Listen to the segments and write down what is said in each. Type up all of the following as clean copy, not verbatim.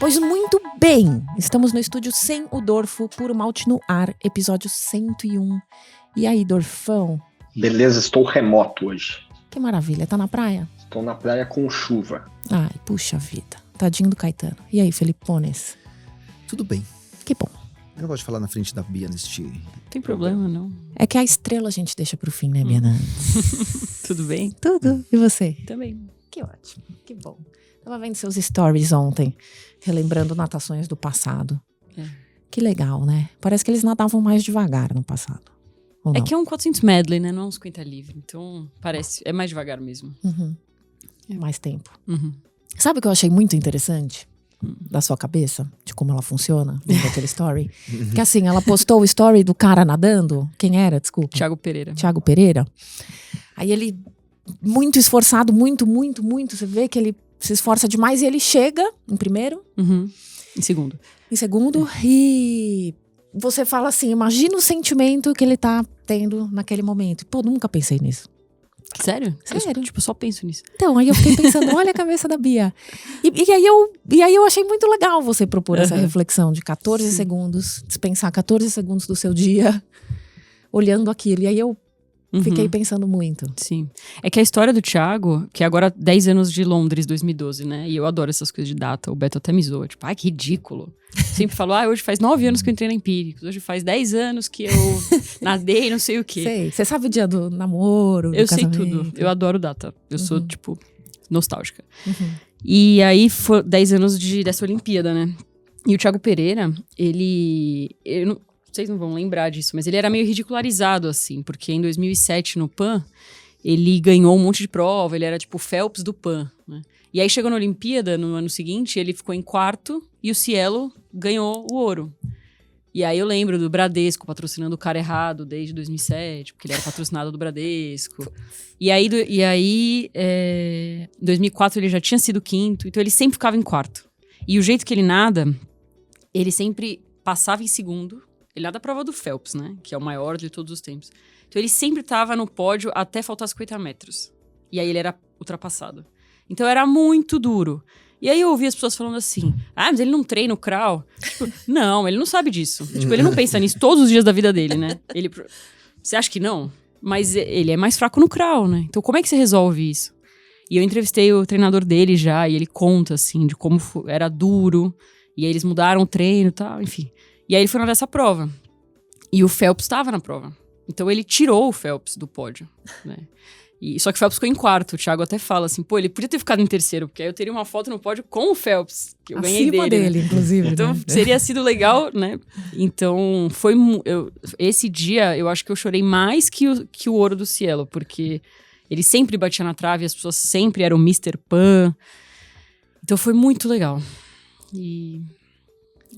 Pois muito bem, estamos no estúdio sem o Dorfo, Puro Malte no Ar, episódio 101. E aí, Dorfão? Beleza, estou remoto hoje. Que maravilha, tá na praia? Estou na praia com chuva. Ai, puxa vida, tadinho do Caetano. E aí, Felipones? Tudo bem. Que bom. Eu não gosto de falar na frente da Bia neste... Não tem problema, não. É que a estrela a gente deixa pro fim, né, Biana? Tudo bem? Tudo. E você? Também. Que ótimo, que bom. Tava vendo seus stories ontem, relembrando natações do passado. É. Que legal, né? Parece que eles nadavam mais devagar no passado. Ou não? É que é um 400 medley, né? Não é um 50 livre. Então, parece... É mais devagar mesmo. Uhum. É. Mais tempo. Uhum. Sabe o que eu achei muito interessante da sua cabeça? De como ela funciona, daquele story? Que assim, ela postou o story do cara nadando. Quem era? Desculpa. Thiago Pereira. Thiago Pereira. Aí ele, muito esforçado, muito. Você vê que ele se esforça demais e ele chega em primeiro. Uhum. Em segundo. Em segundo, e você fala assim, imagina o sentimento que ele tá tendo naquele momento. Pô, nunca pensei nisso. Sério? Sério. Eu só penso nisso. Então, aí eu fiquei pensando, olha a cabeça da Bia. E aí eu achei muito legal você propor essa reflexão de 14 segundos, dispensar 14 segundos do seu dia, olhando aquilo. E aí eu fiquei pensando muito. Sim. É que a história do Thiago, que agora 10 anos de Londres, 2012, né? E eu adoro essas coisas de data. O Beto até me zoa. Tipo, ai, que ridículo. Sempre falou, hoje faz 9 anos que eu entrei na Empíricos. Hoje faz 10 anos que eu nadei, não sei o quê. Sei. Você sabe o dia do namoro, do Eu sei casamento? tudo. Eu adoro data. Eu sou, tipo, nostálgica. E aí, foi 10 anos dessa Olimpíada, né? E o Thiago Pereira, vocês não vão lembrar disso, mas ele era meio ridicularizado, assim, porque em 2007, no PAN, ele ganhou um monte de prova, ele era tipo o Phelps do PAN, né? E aí chegou na Olimpíada, no ano seguinte, ele ficou em quarto e o Cielo ganhou o ouro. E aí eu lembro do Bradesco patrocinando o cara errado desde 2007, porque ele era patrocinado do Bradesco. E aí em 2004 ele já tinha sido quinto, então ele sempre ficava em quarto. E o jeito que ele nada, ele sempre passava em segundo. Ele nada a prova do Phelps, né? Que é o maior de todos os tempos. Então ele sempre tava no pódio até faltar 50 metros. E aí ele era ultrapassado. Então era muito duro. E aí eu ouvi as pessoas falando assim, mas ele não treina o crawl? Tipo, não, ele não sabe disso. Tipo, ele não pensa nisso todos os dias da vida dele, né? Você acha que não? Mas ele é mais fraco no crawl, né? Então como é que você resolve isso? E eu entrevistei o treinador dele já, e ele conta, assim, de como era duro. E aí eles mudaram o treino e tal, enfim. E aí ele foi nadar essa prova. E o Phelps estava na prova. Então ele tirou o Phelps do pódio, né? Só que o Phelps ficou em quarto. O Thiago até fala assim, ele podia ter ficado em terceiro, porque aí eu teria uma foto no pódio com o Phelps, que eu ganhei Acima dele, né? inclusive. Então né? seria sido legal, né? Então esse dia eu acho que eu chorei mais que o ouro do Cielo, porque ele sempre batia na trave, as pessoas sempre eram Mr. Pan. Então foi muito legal. E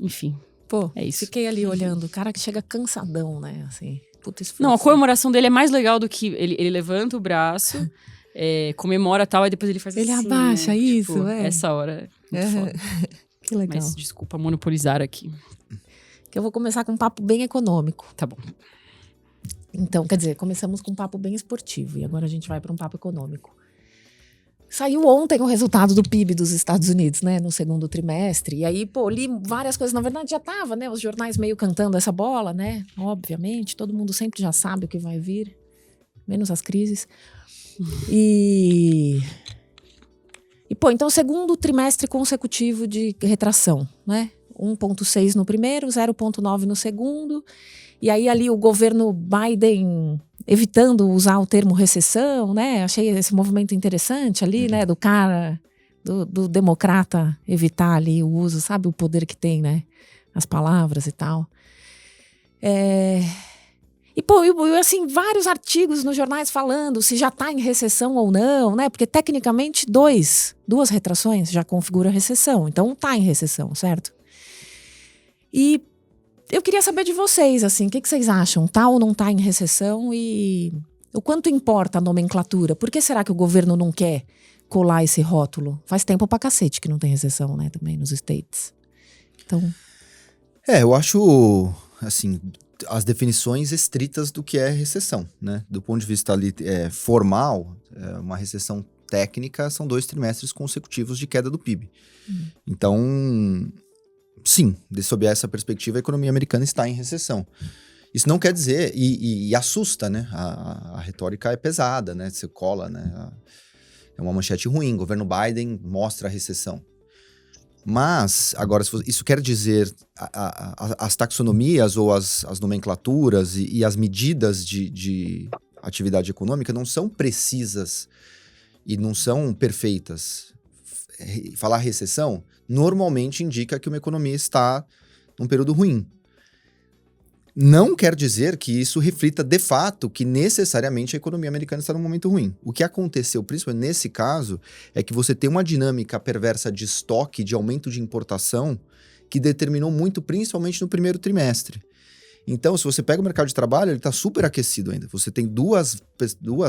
enfim. Pô, é isso. Fiquei ali olhando, o cara que chega cansadão, né, assim, puta esforço. Não, a comemoração dele é mais legal do que ele levanta o braço, comemora tal, e depois ele faz ele assim. Ele abaixa, né? isso, tipo, essa hora é muito foda. Que legal. Mas desculpa monopolizar aqui. Que eu vou começar com um papo bem econômico. Tá bom. Então, quer dizer, começamos com um papo bem esportivo e agora a gente vai para um papo econômico. Saiu ontem o resultado do PIB dos Estados Unidos, né, no segundo trimestre. E aí, li várias coisas. Na verdade, já tava, né, os jornais meio cantando essa bola, né, obviamente. Todo mundo sempre já sabe o que vai vir, menos as crises. Então, segundo trimestre consecutivo de retração, né, 1,6 no primeiro, 0,9 no segundo. E aí ali o governo Biden evitando usar o termo recessão, né? Achei esse movimento interessante ali, né? Do cara, do democrata evitar ali o uso, sabe? O poder que tem, né? As palavras e tal. Assim, vários artigos nos jornais falando se já está em recessão ou não, né? Porque tecnicamente duas retrações já configura recessão. Então está em recessão, certo? E eu queria saber de vocês, assim, o que vocês acham? Tá ou não tá em recessão e o quanto importa a nomenclatura? Por que será que o governo não quer colar esse rótulo? Faz tempo pra cacete que não tem recessão, né, também nos States. Então... eu acho, assim, as definições estritas do que é recessão, né? Do ponto de vista ali, formal, uma recessão técnica são 2 trimestres consecutivos de queda do PIB. Então, sim, sob essa perspectiva, a economia americana está em recessão. Isso não quer dizer, e assusta, né? A retórica é pesada, né? Você cola, né? É uma manchete ruim, governo Biden mostra a recessão. Mas, agora, isso quer dizer as taxonomias ou as nomenclaturas e as medidas de atividade econômica não são precisas e não são perfeitas. Falar recessão normalmente indica que uma economia está num período ruim. Não quer dizer que isso reflita de fato que necessariamente a economia americana está num momento ruim. O que aconteceu, principalmente nesse caso, é que você tem uma dinâmica perversa de estoque, de aumento de importação, que determinou muito, principalmente no primeiro trimestre. Então, se você pega o mercado de trabalho, ele está super aquecido ainda. Você tem duas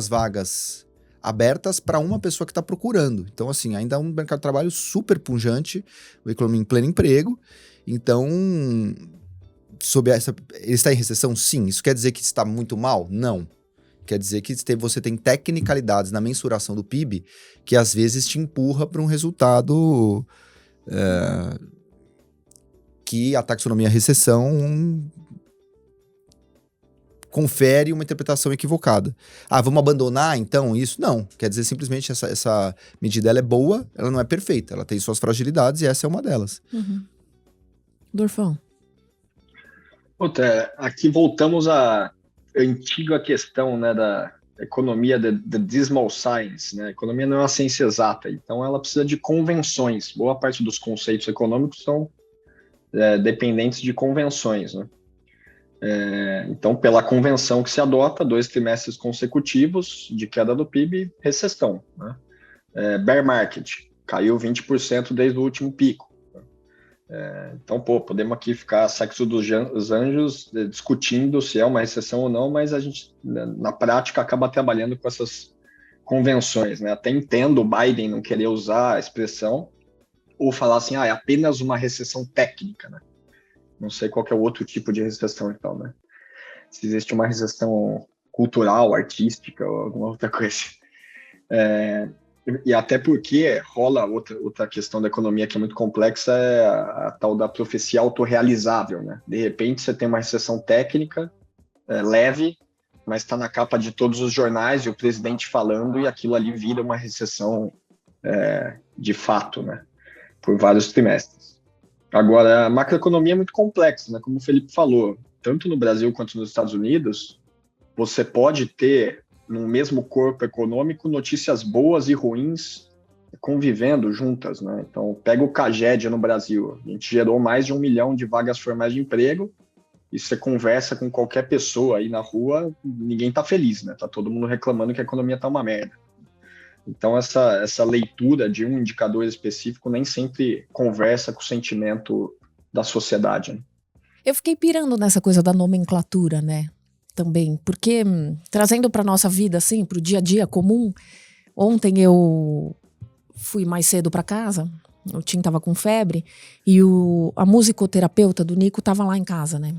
vagas abertas para uma pessoa que está procurando. Então, assim, ainda é um mercado de trabalho super pujante, a economia em pleno emprego. Então, ele está em recessão? Sim. Isso quer dizer que está muito mal? Não. Quer dizer que você tem tecnicalidades na mensuração do PIB que às vezes te empurra para um resultado que a taxonomia recessão confere uma interpretação equivocada. Vamos abandonar então isso? Não. Quer dizer, simplesmente essa medida ela é boa, ela não é perfeita, ela tem suas fragilidades e essa é uma delas. Uhum. Dorfão. Aqui voltamos à antiga questão, né, da economia, da dismal science, né? A economia não é uma ciência exata, então ela precisa de convenções. Boa parte dos conceitos econômicos são dependentes de convenções, né? Então, pela convenção que se adota, 2 trimestres consecutivos de queda do PIB, recessão, né? Bear market, caiu 20% desde o último pico. Então, podemos aqui ficar sexo dos anjos discutindo se é uma recessão ou não, mas a gente, na prática, acaba trabalhando com essas convenções, né? Até entendo o Biden não querer usar a expressão ou falar assim, é apenas uma recessão técnica, né? Não sei qual que é o outro tipo de recessão, então, né? Se existe uma recessão cultural, artística ou alguma outra coisa. E até porque rola outra questão da economia que é muito complexa, é a tal da profecia autorrealizável, né? De repente você tem uma recessão técnica, leve, mas está na capa de todos os jornais e o presidente falando e aquilo ali vira uma recessão de fato, né? Por vários trimestres. Agora, a macroeconomia é muito complexa, né? Como o Felipe falou, tanto no Brasil quanto nos Estados Unidos, você pode ter no mesmo corpo econômico, notícias boas e ruins convivendo juntas, né? Então, pega o Caged no Brasil. A gente gerou mais de 1 milhão de vagas formais de emprego e você conversa com qualquer pessoa aí na rua, ninguém tá feliz, né? Tá todo mundo reclamando que a economia tá uma merda. Então, essa leitura de um indicador específico nem sempre conversa com o sentimento da sociedade, né? Eu fiquei pirando nessa coisa da nomenclatura, né? Também, porque trazendo para nossa vida, assim, para o dia a dia comum, ontem eu fui mais cedo para casa, o Tim tava com febre, e a musicoterapeuta do Nico tava lá em casa, né?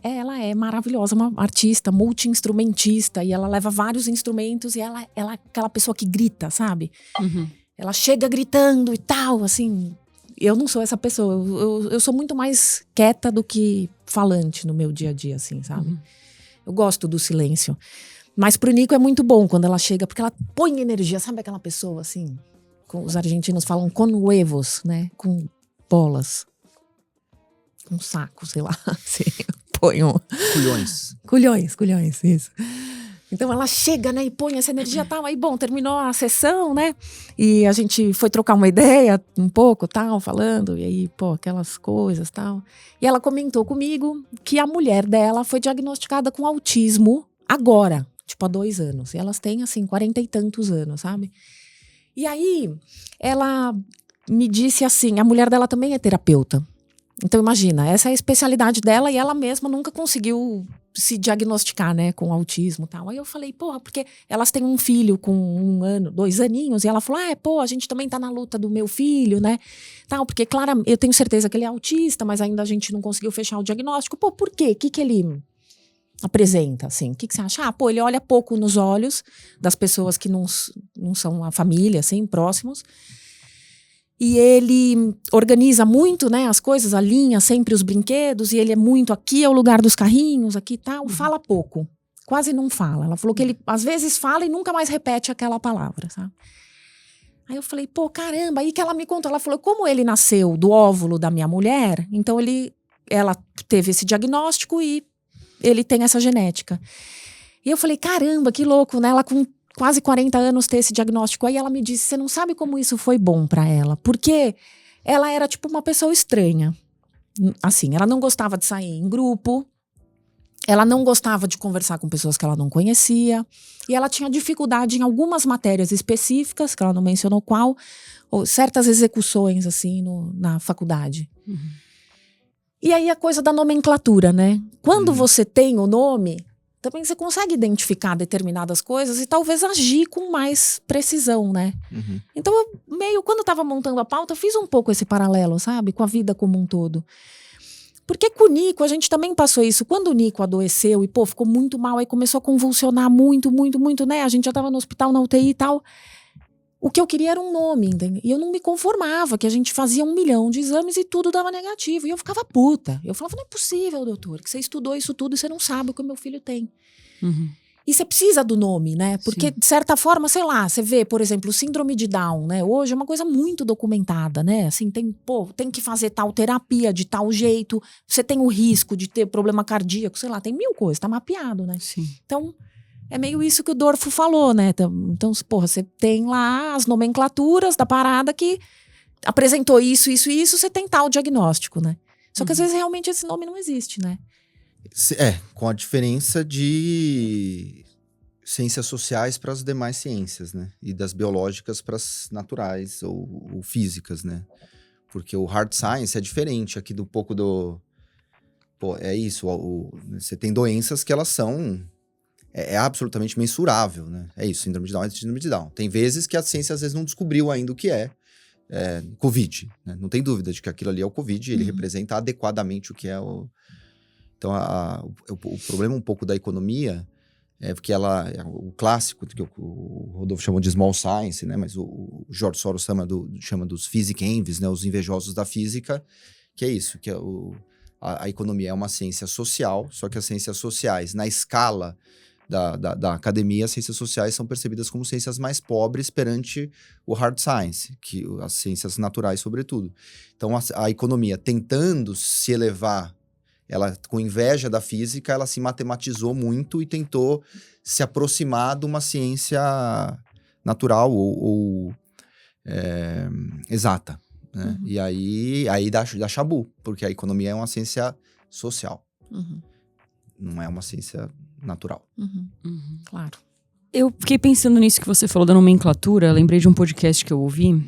Ela é maravilhosa, uma artista, multi-instrumentista, e ela leva vários instrumentos, e ela é aquela pessoa que grita, sabe? Uhum. Ela chega gritando e tal, assim. Eu não sou essa pessoa, eu sou muito mais quieta do que falante no meu dia a dia, assim, sabe? Uhum. Eu gosto do silêncio. Mas pro Nico é muito bom quando ela chega, porque ela põe energia. Sabe aquela pessoa, assim? Os argentinos falam com huevos, né? Com bolas. Com saco, sei lá. Assim, põe Culhões, isso. Então ela chega, né? E põe essa energia e tal. Aí, bom, terminou a sessão, né? E a gente foi trocar uma ideia um pouco, tal, falando. E aí, aquelas coisas, tal. E ela comentou comigo que a mulher dela foi diagnosticada com autismo agora. Tipo, há 2 anos. E elas têm, assim, 40 e tantos anos, sabe? E aí, ela me disse assim, a mulher dela também é terapeuta. Então, imagina, essa é a especialidade dela e ela mesma nunca conseguiu se diagnosticar, né, com autismo e tal. Aí eu falei, porque elas têm um filho com 1 ano, 2 aninhos, e ela falou, a gente também tá na luta do meu filho, né, tal, porque, claro, eu tenho certeza que ele é autista, mas ainda a gente não conseguiu fechar o diagnóstico. Por quê? O que ele apresenta, assim? O que você acha? Ele olha pouco nos olhos das pessoas que não são a família, assim, próximos. E ele organiza muito, né, as coisas, alinha sempre os brinquedos, e ele é muito, aqui é o lugar dos carrinhos, aqui e tal, fala pouco. Quase não fala. Ela falou que ele, às vezes, fala e nunca mais repete aquela palavra, sabe? Aí eu falei, pô, caramba. Aí que ela me contou, ela falou, como ele nasceu do óvulo da minha mulher, então ela teve esse diagnóstico e ele tem essa genética. E eu falei, caramba, que louco, né? Ela com quase 40 anos ter esse diagnóstico. Aí ela me disse, você não sabe como isso foi bom pra ela. Porque ela era tipo uma pessoa estranha. Assim, ela não gostava de sair em grupo. Ela não gostava de conversar com pessoas que ela não conhecia. E ela tinha dificuldade em algumas matérias específicas, que ela não mencionou qual, ou certas execuções, assim, na faculdade. E aí a coisa da nomenclatura, né? Quando você tem o nome, também você consegue identificar determinadas coisas e talvez agir com mais precisão, né? Então, quando eu tava montando a pauta, eu fiz um pouco esse paralelo, sabe? Com a vida como um todo. Porque com o Nico, a gente também passou isso. Quando o Nico adoeceu e, pô, ficou muito mal, aí começou a convulsionar muito, muito, muito, né? A gente já tava no hospital, na UTI e tal. O que eu queria era um nome, entendeu? E eu não me conformava, que a gente fazia 1 milhão de exames e tudo dava negativo. E eu ficava puta. Eu falava, não é possível, doutor, que você estudou isso tudo e você não sabe o que o meu filho tem. E você precisa do nome, né? Porque, de certa forma, sei lá, você vê, por exemplo, o síndrome de Down, né? Hoje é uma coisa muito documentada, né? Assim, tem que fazer tal terapia de tal jeito, você tem o risco de ter problema cardíaco, sei lá, tem 1000 coisas, tá mapeado, né? Sim. Então, é meio isso que o Dorfo falou, né? Então, porra, você tem lá as nomenclaturas da parada que apresentou isso, isso e isso, você tem tal diagnóstico, né? Só que às vezes realmente esse nome não existe, né? Com a diferença de ciências sociais para as demais ciências, né? E das biológicas para as naturais ou físicas, né? Porque o hard science é diferente aqui do pouco do... Pô, é isso, você tem doenças que elas são... É absolutamente mensurável, né? É isso, síndrome de Down é síndrome de Down. Tem vezes que a ciência às vezes não descobriu ainda o que é Covid, né? Não tem dúvida de que aquilo ali é o Covid, ele representa adequadamente o que é o... Então, o problema um pouco da economia é porque o clássico, que o Rodolfo chamou de small science, né? Mas o George Soros chama dos physic envies, né? Os invejosos da física, que é isso, que a economia é uma ciência social, só que as ciências sociais, na escala da academia, as ciências sociais são percebidas como ciências mais pobres perante o hard science, que as ciências naturais, sobretudo. Então, a economia tentando se elevar, ela, com inveja da física, ela se matematizou muito e tentou se aproximar de uma ciência natural ou exata, né? E aí dá chabu, porque a economia é uma ciência social. Não é uma ciência natural. Claro. Eu fiquei pensando nisso que você falou da nomenclatura, lembrei de um podcast que eu ouvi,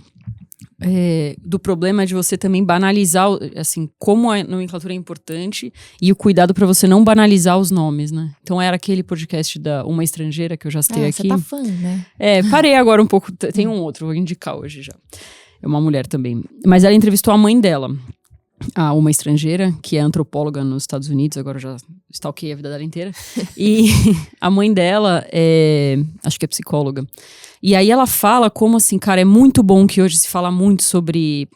do problema de você também banalizar, assim, como a nomenclatura é importante e o cuidado para você não banalizar os nomes, né? Então era aquele podcast da Uma Estrangeira que eu já citei aqui. Você tá fã, né? Parei agora um pouco, tem um outro, vou indicar hoje já. É uma mulher também. Mas ela entrevistou a mãe dela, Uma Estrangeira, que é antropóloga nos Estados Unidos, agora eu já stalkeei a vida dela inteira. E a mãe dela acho que é psicóloga. E aí ela fala como assim, cara, é muito bom que hoje se fala muito sobre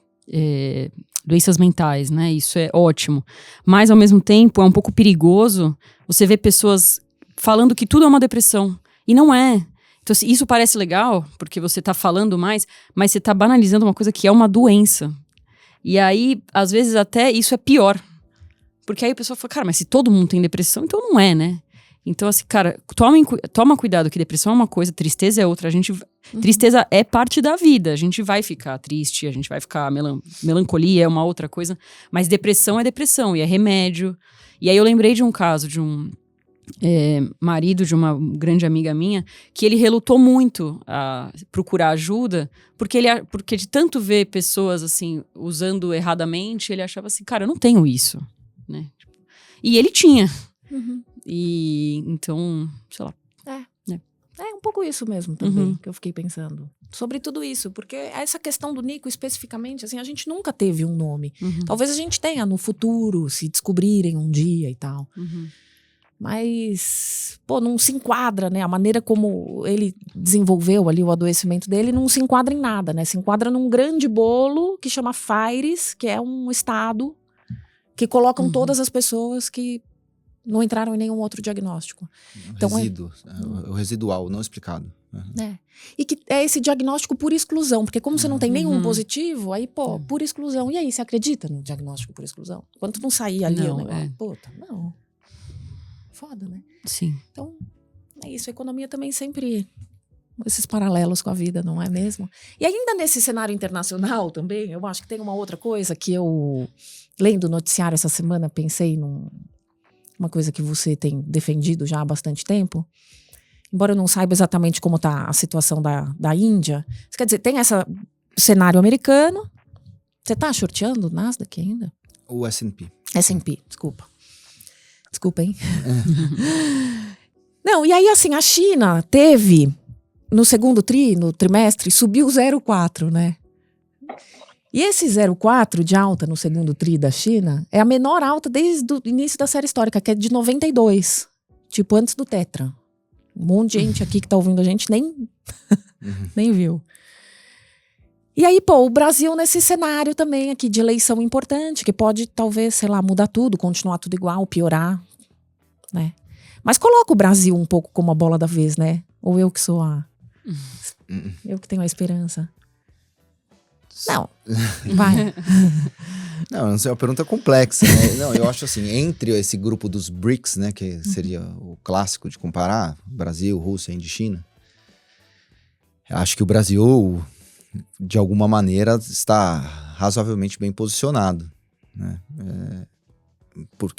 doenças mentais, né? Isso é ótimo. Mas, ao mesmo tempo, é um pouco perigoso você ver pessoas falando que tudo é uma depressão. E não é. Então, assim, isso parece legal, porque você tá falando mais, mas você tá banalizando uma coisa que é uma doença. E aí, às vezes, até isso é pior. Porque aí a pessoa fala, cara, mas se todo mundo tem depressão, então não é, né? Então, assim, cara, toma cuidado que depressão é uma coisa, tristeza é outra. Tristeza é parte da vida. A gente vai ficar triste, a gente vai ficar... Melancolia é uma outra coisa. Mas depressão é depressão e é remédio. E aí eu lembrei de um caso de um marido de uma grande amiga minha, que ele relutou muito a procurar ajuda, porque de tanto ver pessoas, assim, usando erradamente, ele achava assim, cara, eu não tenho isso, né? E ele tinha. E então, sei lá. É um pouco isso mesmo também, que eu fiquei pensando. Sobre tudo isso, porque essa questão do Nico especificamente, assim, a gente nunca teve um nome. Talvez a gente tenha no futuro, se descobrirem um dia e tal. Mas, não se enquadra, né? A maneira como ele desenvolveu ali o adoecimento dele não se enquadra em nada, né? Se enquadra num grande bolo que chama FAIRES, que é um estado que colocam todas as pessoas que não entraram em nenhum outro diagnóstico. Então, o residual, não explicado. E que é esse diagnóstico por exclusão, porque como você não tem nenhum positivo, aí, por exclusão. E aí, você acredita no diagnóstico por exclusão? Quando não sair ali o negócio, não. Foda, né? Sim. Então, é isso. A economia também sempre... Esses paralelos com a vida, não é mesmo? E ainda nesse cenário internacional também, eu acho que tem uma outra coisa que eu, lendo o noticiário essa semana, pensei numa coisa que você tem defendido já há bastante tempo. Embora eu não saiba exatamente como está a situação da Índia. Isso quer dizer, tem esse cenário americano. Você está shorteando o Nasdaq ainda? O S&P. S&P, desculpa. Desculpa, hein? Não, e aí assim, a China teve, no no trimestre, subiu 0,4, né? E esse 0,4 de alta no segundo tri da China é a menor alta desde o início da série histórica, que é de 92. Tipo, antes do Tetra. Um monte de gente aqui que tá ouvindo a gente nem viu. E aí, o Brasil nesse cenário também aqui de eleição importante, que pode talvez, sei lá, mudar tudo, continuar tudo igual, piorar, né? Mas coloca o Brasil um pouco como a bola da vez, né? Ou eu que sou eu que tenho a esperança. Não, vai. Não sei, é uma pergunta complexa, né? Não, eu acho assim, entre esse grupo dos BRICS, né, que seria o clássico de comparar, Brasil, Rússia, Índia e China, acho que o Brasil, de alguma maneira, está razoavelmente bem posicionado, né? Por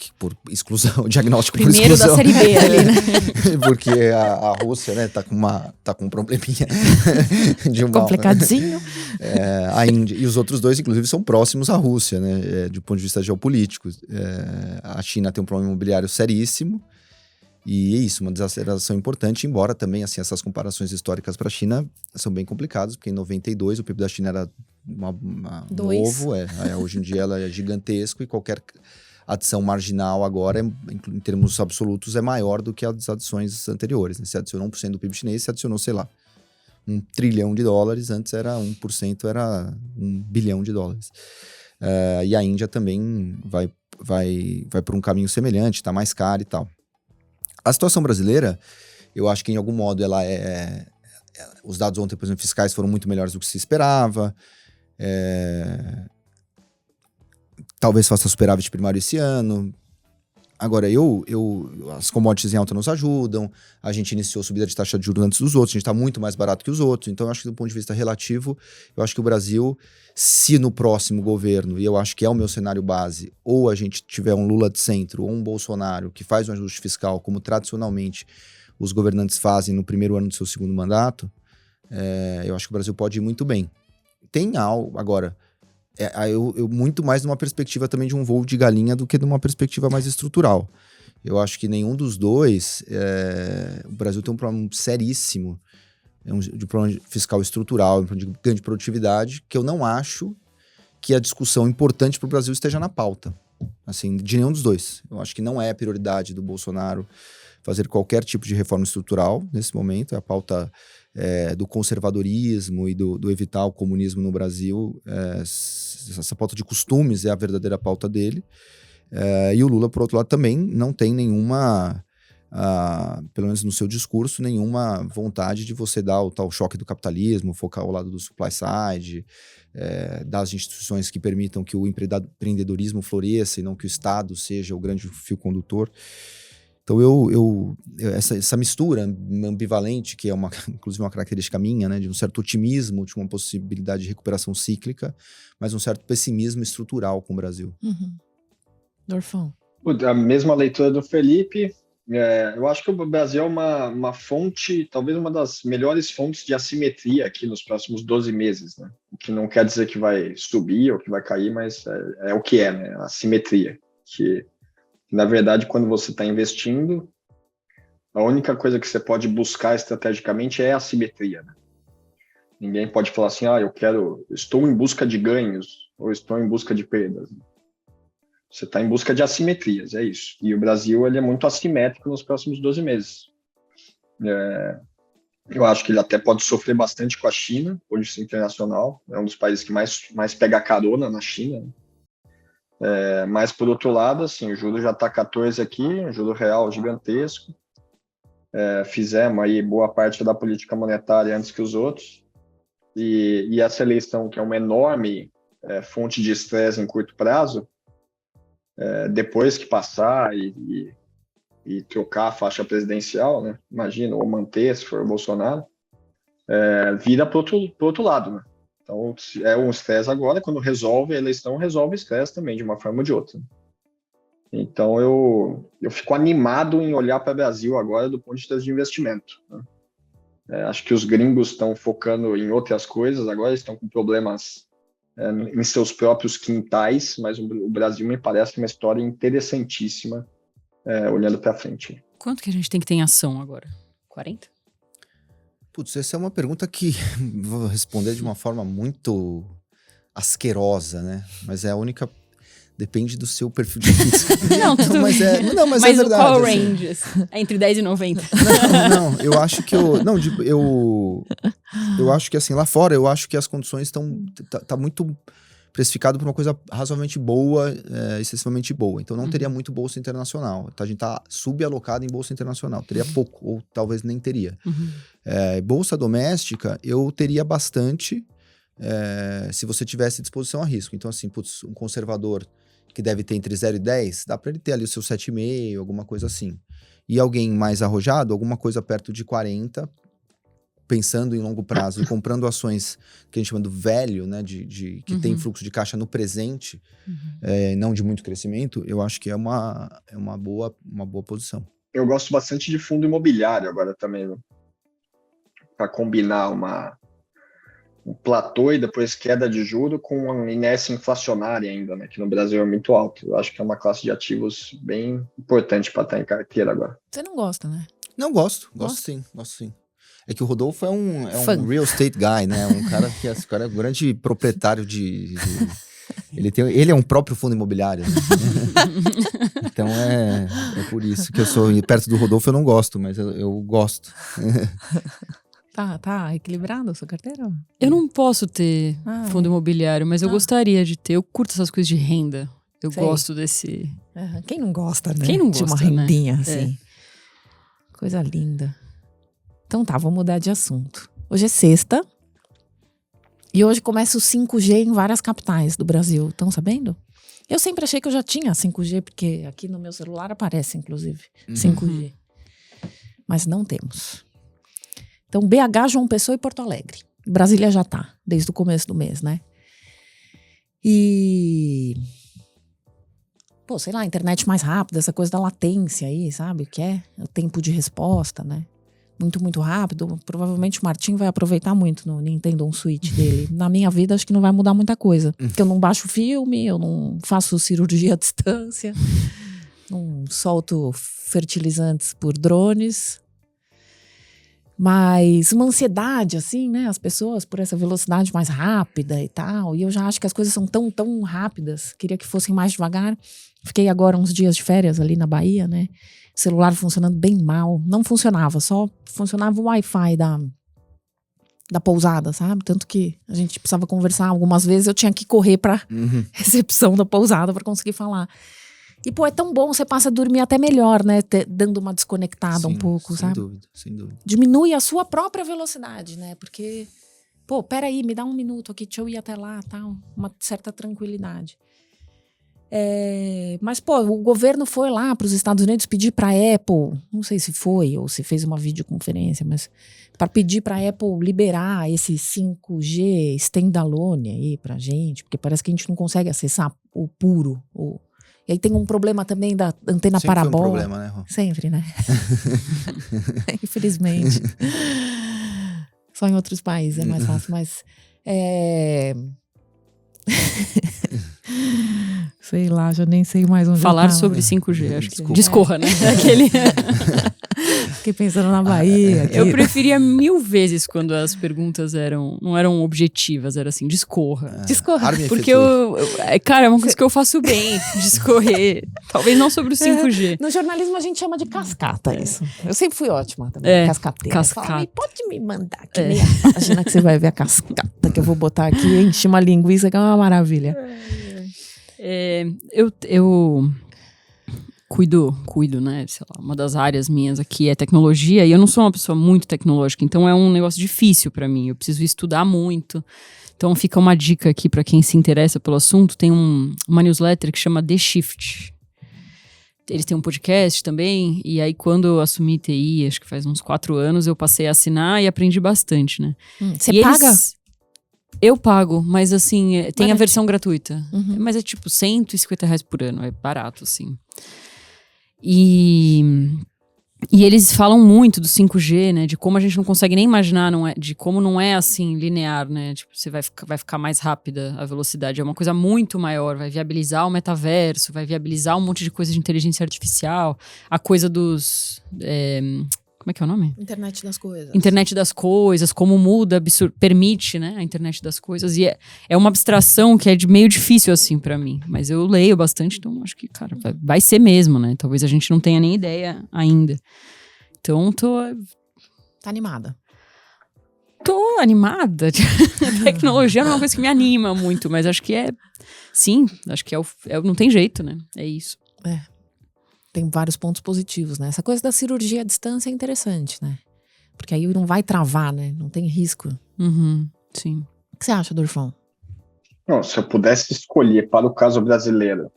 exclusão, diagnóstico primeiro por exclusão. Primeiro da Série B ali, né? Porque a Rússia, né, tá com um probleminha de complicadinho. A Índia e os outros dois, inclusive, são próximos à Rússia, né, do ponto de vista geopolítico. A China tem um problema imobiliário seríssimo e é isso, uma desaceleração importante, embora também, assim, essas comparações históricas para a China são bem complicadas, porque em 92 o PIB da China era novo, hoje em dia ela é gigantesco e qualquer adição marginal agora, em termos absolutos, é maior do que as adições anteriores, né? Se adicionou 1% do PIB chinês, se adicionou, sei lá, $1 trilhão, antes era 1%, era $1 bilhão. E a Índia também vai por um caminho semelhante, está mais cara e tal. A situação brasileira, eu acho que em algum modo ela os dados ontem, por exemplo, fiscais foram muito melhores do que se esperava. Talvez faça superávit primário esse ano. Agora, as commodities em alta nos ajudam, a gente iniciou a subida de taxa de juros antes dos outros, a gente está muito mais barato que os outros, então eu acho que do ponto de vista relativo, eu acho que o Brasil, se no próximo governo, e eu acho que é o meu cenário base, ou a gente tiver um Lula de centro, ou um Bolsonaro que faz um ajuste fiscal, como tradicionalmente os governantes fazem no primeiro ano do seu segundo mandato, eu acho que o Brasil pode ir muito bem. Tem algo, agora... eu muito mais numa perspectiva também de um voo de galinha do que numa perspectiva mais estrutural. Eu acho que nenhum dos dois, o Brasil tem um problema seríssimo de problema fiscal estrutural, um problema de ganho de produtividade, que eu não acho que a discussão importante para o Brasil esteja na pauta, assim, de nenhum dos dois. Eu acho que não é a prioridade do Bolsonaro fazer qualquer tipo de reforma estrutural nesse momento, é a pauta do conservadorismo e do evitar o comunismo no Brasil, essa pauta de costumes é a verdadeira pauta dele, e o Lula, por outro lado, também não tem nenhuma, pelo menos no seu discurso, nenhuma vontade de você dar o tal choque do capitalismo, focar ao lado do supply side, das instituições que permitam que o empreendedorismo floresça e não que o Estado seja o grande fio condutor. Então, essa mistura ambivalente, que é inclusive uma característica minha, né, de um certo otimismo, de uma possibilidade de recuperação cíclica, mas um certo pessimismo estrutural com o Brasil. Dorfão. A mesma leitura do Felipe. Eu acho que o Brasil é uma fonte, talvez uma das melhores fontes de assimetria aqui nos próximos 12 meses, né? O que não quer dizer que vai subir ou que vai cair, mas é o que é, né? A assimetria, que... Na verdade, quando você está investindo, a única coisa que você pode buscar estrategicamente é a simetria, né? Ninguém pode falar assim, estou em busca de ganhos ou estou em busca de perdas. Você está em busca de assimetrias, é isso. E o Brasil ele é muito assimétrico nos próximos 12 meses. Eu acho que ele até pode sofrer bastante com a China, política internacional. É um dos países que mais pega carona na China. Mas, por outro lado, assim, o juro já está 14 aqui, um juro real gigantesco. Fizemos aí boa parte da política monetária antes que os outros. E essa eleição, que é uma enorme fonte de estresse em curto prazo, depois que passar e trocar a faixa presidencial, né? Imagina, ou manter, se for o Bolsonaro, vira para outro lado, né? Então, é um estresse agora, quando resolve a eleição, resolve o estresse também, de uma forma ou de outra. Então, eu fico animado em olhar para o Brasil agora do ponto de vista de investimento, né? Acho que os gringos estão focando em outras coisas agora, estão com problemas em seus próprios quintais, mas o Brasil me parece uma história interessantíssima, olhando para frente. Quanto que a gente tem que ter em ação agora? 40? Putz, essa é uma pergunta que vou responder de uma forma muito asquerosa, né? Mas é a única... Depende do seu perfil de risco. Mas é verdade. Qual o assim. range? Entre 10 e 90. Não, eu acho que eu acho que assim, lá fora, eu acho que as condições estão tá muito precificado por uma coisa razoavelmente boa, excessivamente boa. Então não teria muito bolsa internacional. A gente tá subalocado em bolsa internacional. Teria pouco, ou talvez nem teria. Bolsa doméstica, eu teria bastante se você tivesse disposição a risco. Então assim, um conservador que deve ter entre 0 e 10, dá para ele ter ali o seu 7,5, alguma coisa assim. E alguém mais arrojado, alguma coisa perto de 40, pensando em longo prazo e comprando ações que a gente chama do velho, né, que tem fluxo de caixa no presente, não de muito crescimento, eu acho que é uma boa posição. Eu gosto bastante de fundo imobiliário agora também, para combinar um platô e depois queda de juro com uma inércia inflacionária ainda, né, que no Brasil é muito alto. Eu acho que é uma classe de ativos bem importante para estar em carteira agora. Você não gosta, né? Não, gosto sim. É que o Rodolfo é um real estate guy, né? Um cara que é um grande proprietário de ele é um próprio fundo imobiliário. Né? Então é por isso que eu sou perto do Rodolfo, eu não gosto, mas eu gosto. Tá equilibrado a sua carteira? Eu não posso ter fundo imobiliário, mas eu gostaria de ter. Eu curto essas coisas de renda. Eu gosto desse... Quem não gosta, né? Quem não gosta, de uma rendinha, né? assim. Coisa linda. Então tá, vou mudar de assunto. Hoje é sexta. E hoje começa o 5G em várias capitais do Brasil. Estão sabendo? Eu sempre achei que eu já tinha 5G, porque aqui no meu celular aparece, inclusive, 5G. Mas não temos. Então, BH, João Pessoa e Porto Alegre. Brasília já tá, desde o começo do mês, né? E... Pô, sei lá, internet mais rápida, essa coisa da latência aí, sabe? O que é? O tempo de resposta, né? Muito, muito rápido. Provavelmente o Martim vai aproveitar muito no Nintendo Switch dele. Na minha vida, acho que não vai mudar muita coisa. Porque eu não baixo filme, eu não faço cirurgia à distância, não solto fertilizantes por drones. Mas uma ansiedade, assim, né? As pessoas por essa velocidade mais rápida e tal. E eu já acho que as coisas são tão rápidas. Queria que fossem mais devagar. Fiquei agora uns dias de férias ali na Bahia, né? Celular funcionando bem mal. Não funcionava, só funcionava o Wi-Fi da pousada, sabe? Tanto que a gente precisava conversar algumas vezes. Eu tinha que correr pra recepção da pousada pra conseguir falar. E, pô, é tão bom, você passa a dormir até melhor, né? Dando uma desconectada um pouco, sabe? Sem dúvida. Diminui a sua própria velocidade, né? Porque, pô, peraí, me dá um minuto aqui, deixa eu ir até lá, tal. Uma certa tranquilidade. Mas, pô, o governo foi lá para os Estados Unidos pedir para a Apple, não sei se foi ou se fez uma videoconferência, mas para pedir para a Apple liberar esse 5G standalone aí pra gente, porque parece que a gente não consegue acessar o puro, E aí tem um problema também da antena Sempre parabólica. Foi um problema, né, Rô? Sempre, né? Infelizmente. Só em outros países é mais fácil, mas... sei lá, já nem sei mais onde Falar eu tava. sobre 5G, acho que Desculpa. discorra, né? Aquele... Fiquei pensando na Bahia. Eu preferia 1000 vezes quando as perguntas não eram objetivas, era assim, discorra. Discorra. Porque cara, é uma coisa que eu faço bem, discorrer. Talvez não sobre o 5G. No jornalismo a gente chama de cascata isso. Eu sempre fui ótima também, cascateira. Cascata. Fala, pode me mandar aqui meia página que você vai ver a cascata que eu vou botar aqui, enche uma linguiça que é uma maravilha. Eu cuido, né, sei lá, uma das áreas minhas aqui é tecnologia, e eu não sou uma pessoa muito tecnológica, então é um negócio difícil pra mim, eu preciso estudar muito. Então fica uma dica aqui pra quem se interessa pelo assunto, tem uma newsletter que chama The Shift. Eles têm um podcast também, e aí quando eu assumi TI, acho que faz uns 4 anos, eu passei a assinar e aprendi bastante, né? Você paga? Eu pago, mas assim, tem a versão gratuita. Uhum. Mas é tipo R$150 por ano, é barato, assim. E eles falam muito do 5G, né? De como a gente não consegue nem imaginar, de como não é assim, linear, né? Tipo, você vai ficar mais rápida a velocidade. É uma coisa muito maior, vai viabilizar o metaverso, vai viabilizar um monte de coisa de inteligência artificial, a coisa dos... como é que é o nome? Internet das coisas. Internet das coisas, como muda, permite, né, a internet das coisas. E é uma abstração que é meio difícil, assim, pra mim. Mas eu leio bastante, então acho que, cara, vai ser mesmo, né? Talvez a gente não tenha nem ideia ainda. Então, Tá animada? Tô animada. A tecnologia não é uma coisa que me anima muito, mas acho que sim, acho que não tem jeito, né? É isso. Tem vários pontos positivos, né? Essa coisa da cirurgia à distância é interessante, né? Porque aí não vai travar, né? Não tem risco. Uhum, sim. O que você acha, Durfão? Não, se eu pudesse escolher para o caso brasileiro,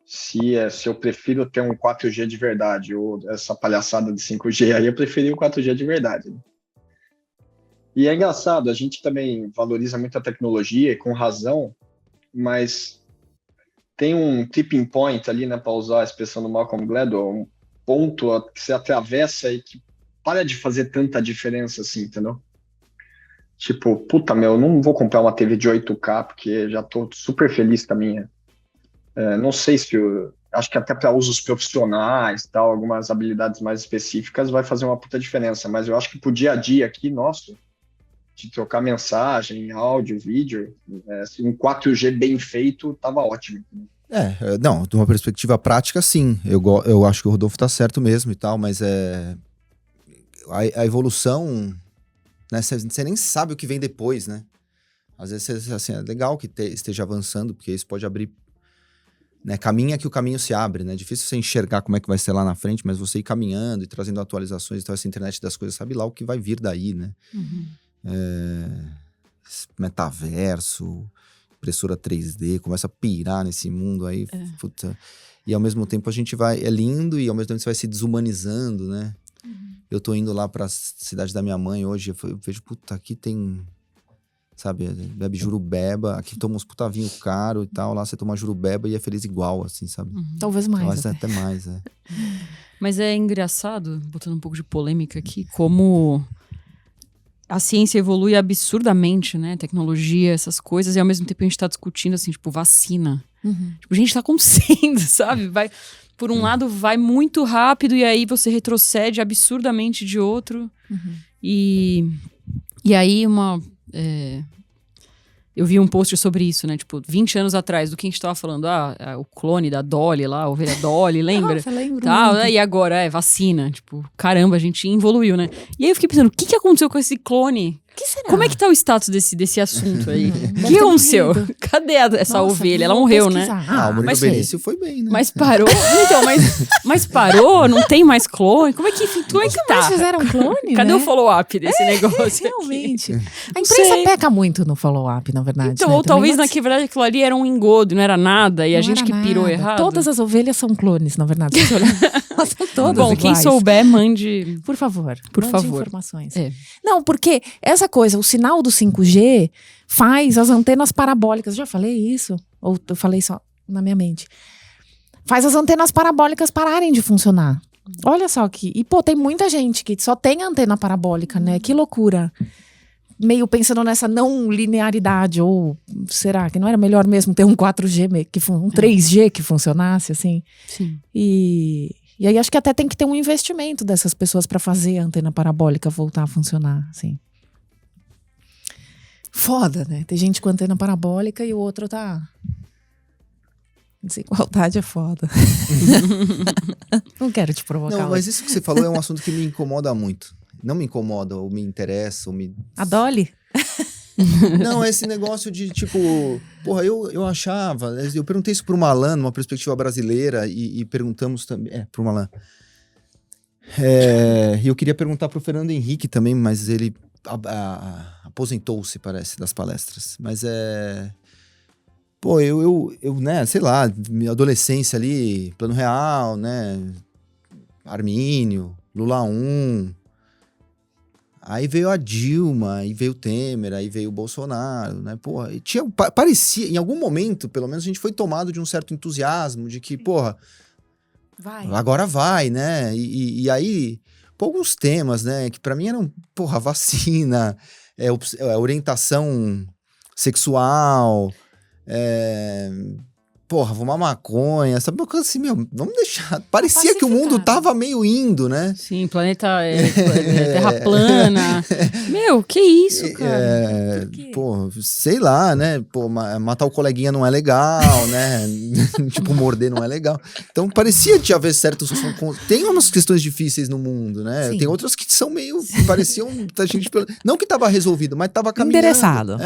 se eu prefiro ter um 4G de verdade ou essa palhaçada de 5G, aí eu preferi o 4G de verdade. Né? E é engraçado, a gente também valoriza muito a tecnologia, e com razão, mas tem um tipping point ali, né, para usar a expressão do Malcolm Gladwell, um ponto que você atravessa e que para de fazer tanta diferença assim, entendeu? Tipo, puta, eu não vou comprar uma TV de 8K, porque já tô super feliz com a minha. Não sei se acho que até para usos profissionais, tal, algumas habilidades mais específicas vai fazer uma puta diferença, mas eu acho que pro dia a dia aqui, nosso, de trocar mensagem, áudio, vídeo, um 4G bem feito tava ótimo. Não, de uma perspectiva prática, sim. Eu acho que o Rodolfo tá certo mesmo e tal, mas a evolução, né? Você nem sabe o que vem depois, né? Às vezes, assim, é legal que esteja avançando, porque isso pode abrir, né? Caminha que o caminho se abre, né? Difícil você enxergar como é que vai ser lá na frente, mas você ir caminhando e trazendo atualizações, então essa internet das coisas, sabe lá o que vai vir daí, né? Uhum. Metaverso, impressora 3D, começa a pirar nesse mundo aí, puta. E ao mesmo tempo a gente é lindo e ao mesmo tempo você vai se desumanizando, né? Uhum. Eu tô indo lá pra cidade da minha mãe hoje, eu vejo, puta, aqui tem, sabe, bebe jurubeba, aqui toma uns puta vinho caro e tal, lá você toma jurubeba e é feliz igual, assim, sabe? Uhum. Talvez mais. Talvez até mais, Mas é engraçado, botando um pouco de polêmica aqui, como a ciência evolui absurdamente, né? Tecnologia, essas coisas, e ao mesmo tempo a gente tá discutindo, assim, tipo, vacina. Uhum. Tipo, gente, tá acontecendo, sabe? Por um lado, vai muito rápido e aí você retrocede absurdamente de outro. Uhum. E aí eu vi um post sobre isso, né? Tipo, 20 anos atrás, do que a gente tava falando. O clone da Dolly lá, a ovelha Dolly, lembra? Nossa, lembro. E agora, vacina. Tipo, caramba, a gente evoluiu, né? E aí eu fiquei pensando, o que aconteceu com esse clone? Que será? Como é que tá o status desse assunto aí? O que aconteceu? Cadê essa ovelha? Ela morreu, pesquisar. Né? O Murilo Benício foi bem, né? Mas parou? Então, mas parou? Não tem mais clone? Como é que tá? Mas fizeram clone, Cadê né? o follow-up desse negócio? Realmente. A imprensa peca muito no follow-up, na verdade. Então, né? ou talvez na verdade aquilo ali era um engodo, não era nada, e a gente que pirou errado. Todas as ovelhas são clones, na verdade. Se olhar, são todas Bom, iguais. quem souber, mande. Por favor. Por mande favor. Informações. Não, porque essa coisa, o sinal do 5G faz as antenas parabólicas. Já falei isso? Ou eu falei só na minha mente? Faz as antenas parabólicas pararem de funcionar. Olha só que... E, tem muita gente que só tem antena parabólica, né? Que loucura. Meio pensando nessa não linearidade. Ou será que não era melhor mesmo ter um 4G, um 3G que funcionasse, assim? Sim. E E aí acho que até tem que ter um investimento dessas pessoas para fazer a antena parabólica voltar a funcionar, assim. Foda, né? Tem gente com antena parabólica e o outro tá... Desigualdade é foda. Não quero te provocar. Não, mas isso que você falou é um assunto que me incomoda muito. Não me incomoda, ou me interessa, ou me... A Dolly? Não, é esse negócio de, tipo... Porra, eu achava... Eu perguntei isso pro Malan, numa perspectiva brasileira, e perguntamos também... pro Malan. E eu queria perguntar pro Fernando Henrique também, mas ele aposentou-se, parece, das palestras. Mas Pô, eu né, sei lá, minha adolescência ali, Plano Real, né, Armínio, Lula 1, aí veio a Dilma, aí veio o Temer, aí veio o Bolsonaro, né, porra, e parecia, em algum momento, pelo menos, a gente foi tomado de um certo entusiasmo, de que, porra, agora vai, né, e aí, pô, alguns temas, né, que pra mim eram, porra, vacina, orientação sexual... porra, fumar maconha, sabe? Uma coisa assim, meu, vamos deixar. Parecia que o mundo tava meio indo, né? Sim, planeta terra plana. Meu, que isso, cara? Pô, sei lá, né? Pô, matar o coleguinha não é legal, né? Tipo, morder não é legal. Então, parecia que haver certos... Tem umas questões difíceis no mundo, né? Sim. Tem outras que são meio... Pareciam... Não que tava resolvido, mas tava caminhando. Endereçado.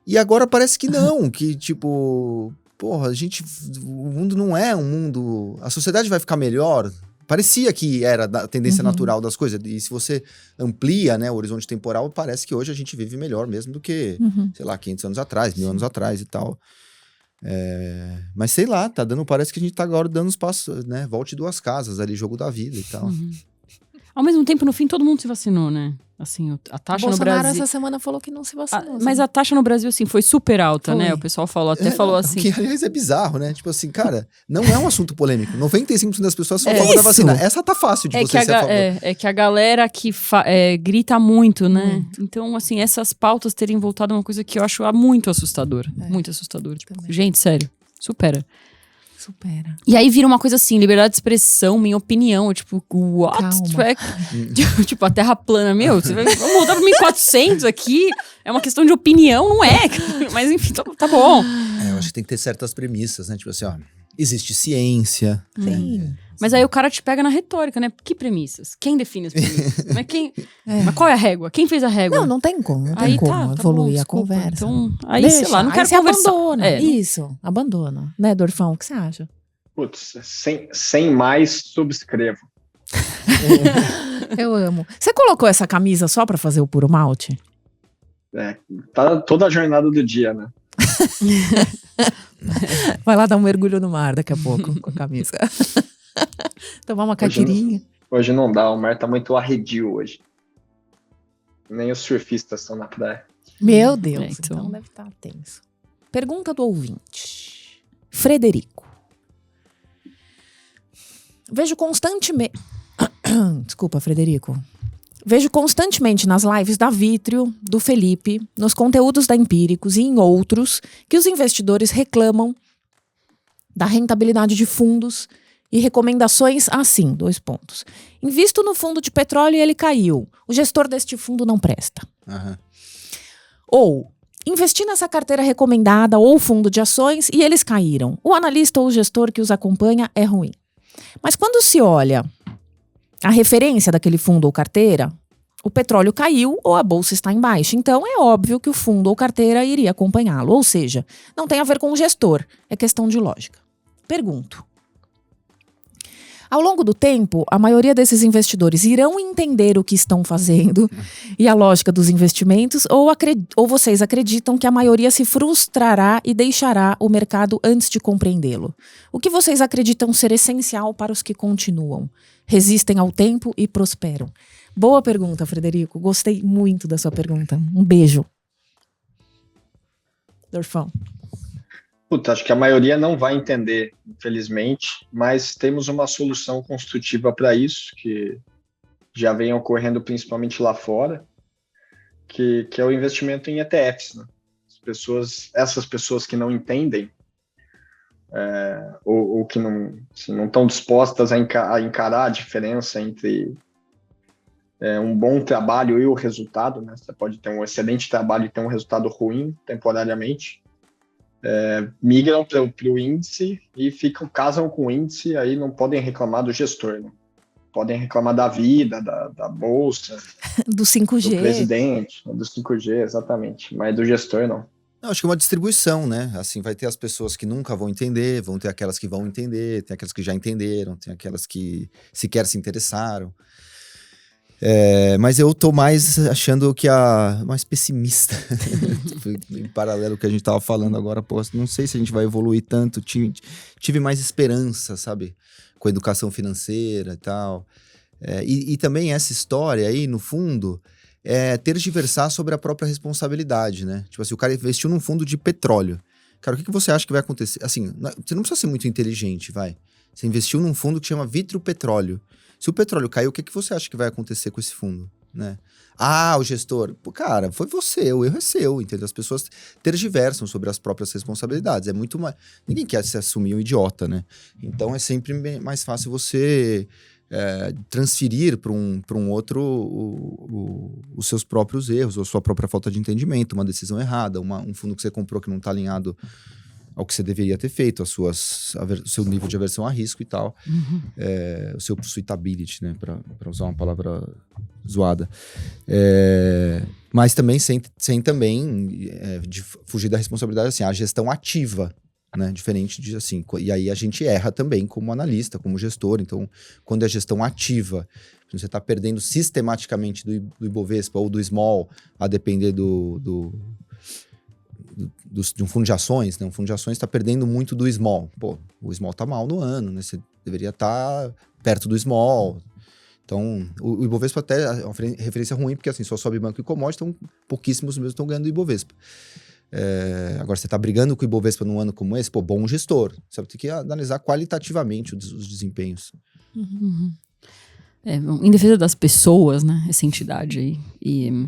E agora parece que não, que tipo, porra, o mundo não é um mundo, a sociedade vai ficar melhor. Parecia que era a tendência natural das coisas, e se você amplia, né, o horizonte temporal, parece que hoje a gente vive melhor mesmo do que, sei lá, 500 anos atrás, 1000 anos atrás e tal. Mas sei lá, parece que a gente tá agora dando os passos, né, volte duas casas ali, jogo da vida e tal. Ao mesmo tempo, no fim, todo mundo se vacinou, né? Assim, a taxa no Brasil... essa semana falou que não se vacinou. Mas a taxa no Brasil, assim, foi super alta, né? O pessoal falou assim... Que, aliás, é bizarro, né? Tipo assim, cara, não é um assunto polêmico. 95% das pessoas são a favor da vacina. Essa tá fácil de você ser a favor. É que a galera que grita muito, né? Então, assim, essas pautas terem voltado é uma coisa que eu acho muito assustadora. Muito assustadora. Tipo, gente, sério, supera. E aí vira uma coisa assim, liberdade de expressão, minha opinião, tipo, what? Tipo, a terra plana, meu, você vai voltar pra 1400 aqui, é uma questão de opinião, não é? Mas enfim, tá bom. Eu acho que tem que ter certas premissas, né? Tipo assim, ó, existe ciência. Sim. Mas aí o cara te pega na retórica, né? Que premissas? Quem define as premissas? Mas qual é a régua? Quem fez a régua? Não tem como, evoluir a conversa. Então, aí, sei lá, não quero conversar. Abandona, isso, abandona. Né, Dorfão, o que você acha? Putz, sem mais, subscrevo. Eu amo. Você colocou essa camisa só pra fazer o puro malte? Tá toda a jornada do dia, né? Vai lá dar um mergulho no mar daqui a pouco com a camisa. Tomar uma caipirinha. Hoje não dá, o mar tá muito arredio hoje. Nem os surfistas estão na praia. Meu Deus, então deve estar tenso. Pergunta do ouvinte. Frederico. Vejo constantemente... Desculpa, Frederico. Vejo constantemente nas lives da Vitrio, do Felipe, nos conteúdos da Empíricos e em outros, que os investidores reclamam da rentabilidade de fundos e recomendações assim, 2 pontos. Invisto no fundo de petróleo e ele caiu. O gestor deste fundo não presta. Ou, investi nessa carteira recomendada ou fundo de ações e eles caíram. O analista ou o gestor que os acompanha é ruim. Mas quando se olha a referência daquele fundo ou carteira, o petróleo caiu ou a bolsa está em baixa. Então, é óbvio que o fundo ou carteira iria acompanhá-lo. Ou seja, não tem a ver com o gestor, é questão de lógica. Pergunto. Ao longo do tempo, a maioria desses investidores irão entender o que estão fazendo e a lógica dos investimentos, ou vocês acreditam que a maioria se frustrará e deixará o mercado antes de compreendê-lo? O que vocês acreditam ser essencial para os que continuam, resistem ao tempo e prosperam? Boa pergunta, Frederico. Gostei muito da sua pergunta. Um beijo. Dorfão. Puta, acho que a maioria não vai entender, infelizmente, mas temos uma solução construtiva para isso, que já vem ocorrendo principalmente lá fora, que é o investimento em ETFs, né? Essas pessoas que não entendem ou que não estão dispostas a encarar a diferença entre um bom trabalho e o resultado, né? Você pode ter um excelente trabalho e ter um resultado ruim temporariamente. Migram para o índice e casam com o índice, aí não podem reclamar do gestor, né? Podem reclamar da vida, da bolsa, do 5G. Do presidente, do 5G, exatamente, mas do gestor não. Não, acho que é uma distribuição, né? Assim, vai ter as pessoas que nunca vão entender, vão ter aquelas que vão entender, tem aquelas que já entenderam, tem aquelas que sequer se interessaram. Mas eu tô mais achando que mais pessimista. Em paralelo ao que a gente tava falando agora, pô, não sei se a gente vai evoluir tanto. Tive mais esperança, sabe? Com a educação financeira e tal. E também essa história aí, no fundo, tergiversar sobre a própria responsabilidade, né? Tipo assim, o cara investiu num fundo de petróleo. Cara, o que você acha que vai acontecer? Assim, você não precisa ser muito inteligente, vai. Você investiu num fundo que chama Vitro Petróleo. Se o petróleo cair, o que você acha que vai acontecer com esse fundo, né? O gestor... Pô, cara, foi você, o erro é seu, entendeu? As pessoas tergiversam sobre as próprias responsabilidades. É muito mais... Ninguém quer se assumir um idiota, né? Então, é sempre mais fácil você transferir para um outro os seus próprios erros, ou sua própria falta de entendimento, uma decisão errada, um fundo que você comprou que não está alinhado ao que você deveria ter feito, o seu nível de aversão a risco e tal, o seu suitability, né, para usar uma palavra zoada. Mas também sem de fugir da responsabilidade, assim, a gestão ativa, né, diferente de assim, e aí a gente erra também como analista, como gestor. Então, quando é gestão ativa, você está perdendo sistematicamente do Ibovespa ou do Small, a depender de um fundo de ações, né? Um fundo de ações está perdendo muito do Small. Pô, o Small tá mal no ano, né? Você deveria estar perto do Small. Então, o Ibovespa até é uma referência ruim, porque assim, só sobe banco e commodity, então pouquíssimos mesmo estão ganhando do Ibovespa. Agora, você está brigando com o Ibovespa num ano como esse, pô, bom gestor. Você vai ter que analisar qualitativamente os desempenhos. Uhum. Em defesa das pessoas, né? Essa entidade aí. E...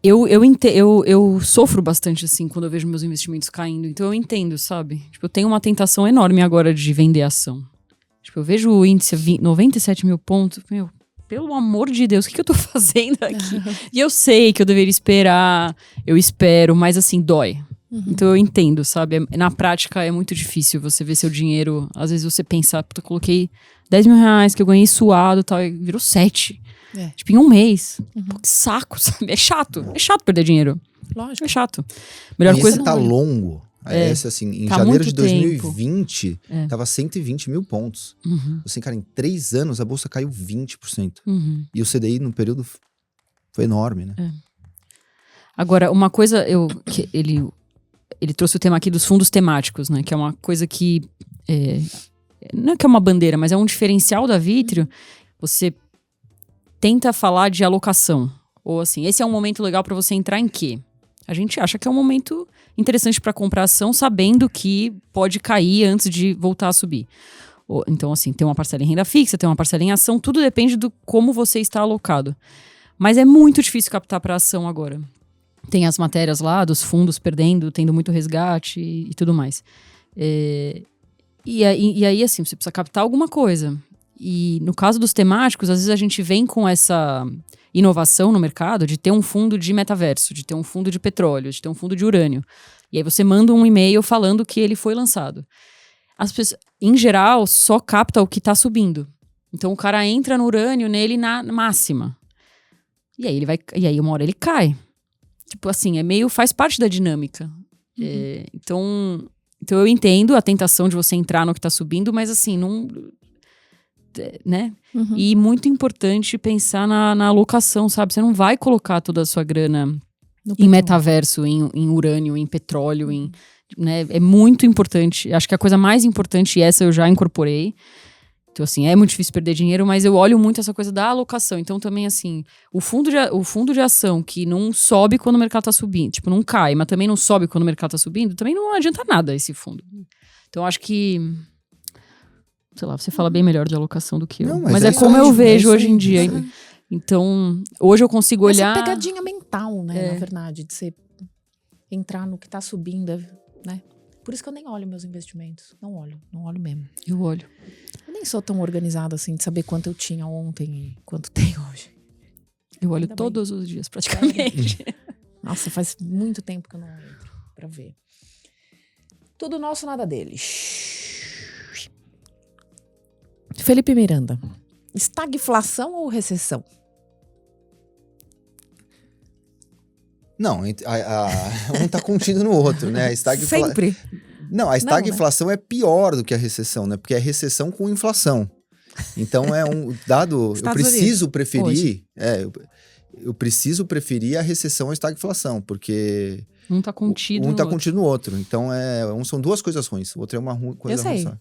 Eu sofro bastante, assim, quando eu vejo meus investimentos caindo. Então eu entendo, sabe? Tipo, eu tenho uma tentação enorme agora de vender ação. Tipo, eu vejo o índice 97 mil pontos. Meu, pelo amor de Deus, o que eu tô fazendo aqui? E eu sei que eu deveria esperar. Eu espero, mas assim, dói. Então eu entendo, sabe? Na prática é muito difícil você ver seu dinheiro. Às vezes você pensa, puta, eu coloquei 10 mil reais que eu ganhei suado e tal, e virou 7. Tipo, em um mês. Pô, que saco, sabe? É chato perder dinheiro. Lógico. É chato. Melhor e coisa... esse tá longo. Esse, assim, em janeiro de 2020, tava 120 mil pontos. Assim, cara, em 3 anos a bolsa caiu 20%. E o CDI no período foi enorme, né? Agora, uma coisa, que ele trouxe o tema aqui dos fundos temáticos, né? Que é uma coisa que... não é que é uma bandeira, mas é um diferencial da Vitrio. Você tenta falar de alocação. Ou assim, esse é um momento legal para você entrar em quê? A gente acha que é um momento interessante para comprar ação, sabendo que pode cair antes de voltar a subir. Então, assim, tem uma parcela em renda fixa, tem uma parcela em ação, tudo depende do como você está alocado. Mas é muito difícil captar para ação agora. Tem as matérias lá dos fundos perdendo, tendo muito resgate e tudo mais. E aí, assim, você precisa captar alguma coisa. E no caso dos temáticos, às vezes a gente vem com essa inovação no mercado de ter um fundo de metaverso, de ter um fundo de petróleo, de ter um fundo de urânio. E aí você manda um e-mail falando que ele foi lançado. As pessoas, em geral, só capta o que está subindo. Então o cara entra no urânio nele na máxima. E aí uma hora ele cai. Tipo assim, faz parte da dinâmica. Então eu entendo a tentação de você entrar no que está subindo, mas assim, não... né? E muito importante pensar na alocação, sabe? Você não vai colocar toda a sua grana em metaverso, em urânio, em petróleo, né? É muito importante. Acho que a coisa mais importante, e essa eu já incorporei. Então, assim, é muito difícil perder dinheiro, mas eu olho muito essa coisa da alocação. Então, também, assim, o fundo de ação que não sobe quando o mercado tá subindo, tipo, não cai, mas também não sobe quando o mercado tá subindo, também não adianta nada esse fundo. Então, acho que... sei lá, você fala bem melhor de alocação do que eu. Não, mas é como eu vejo hoje em dia. Então, hoje eu consigo olhar... Essa pegadinha mental, né, na verdade, de você entrar no que tá subindo, né? Por isso que eu nem olho meus investimentos. Não olho mesmo. Eu olho. Eu nem sou tão organizada assim de saber quanto eu tinha ontem e quanto tem hoje. Eu olho Ainda todos os dias, praticamente. Nossa, faz muito tempo que eu não entro pra ver. Tudo nosso, nada deles. Felipe Miranda. Estagflação ou recessão? Não, um tá contido no outro, né? Sempre. Não, a estagflação é pior do que a recessão, né? Porque é recessão com inflação. Então é um dado. Eu Estados preciso Unidos, preferir. Eu preciso preferir a recessão à estagflação, porque Um tá contido um no tá outro. contido no outro. Então são duas coisas ruins. O outro é uma coisa Eu sei. ruim só.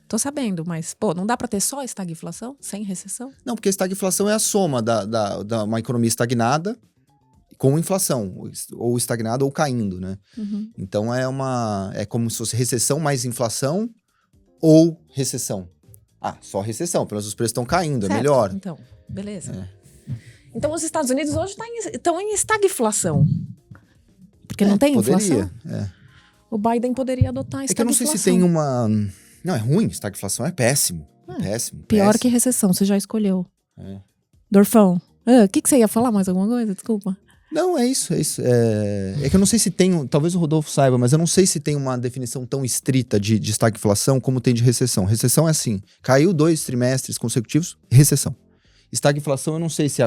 Tô sabendo, mas, pô, não dá pra ter só estagflação sem recessão? Não, porque a estagflação é a soma da uma economia estagnada com inflação, ou estagnada ou caindo, né? Uhum. Então é como se fosse recessão mais inflação ou recessão. Ah, só recessão, pelo menos os preços estão caindo, Certo. é melhor. Então, beleza. Então os Estados Unidos hoje estão em estagflação. Porque não tem inflação. Poderia. O Biden poderia adotar a É que eu estagflação. não sei se tem uma... Não, é ruim, estagflação é péssimo. Péssimo. Pior péssimo. que recessão, você já escolheu. É. Dorfão, o que você ia falar? Mais alguma coisa? Desculpa. Não, é isso. É que eu não sei se tem, talvez o Rodolfo saiba, mas eu não sei se tem uma definição tão estrita de estagflação como tem de recessão. Recessão é assim, caiu 2 trimestres consecutivos, recessão. Estagflação, eu não sei se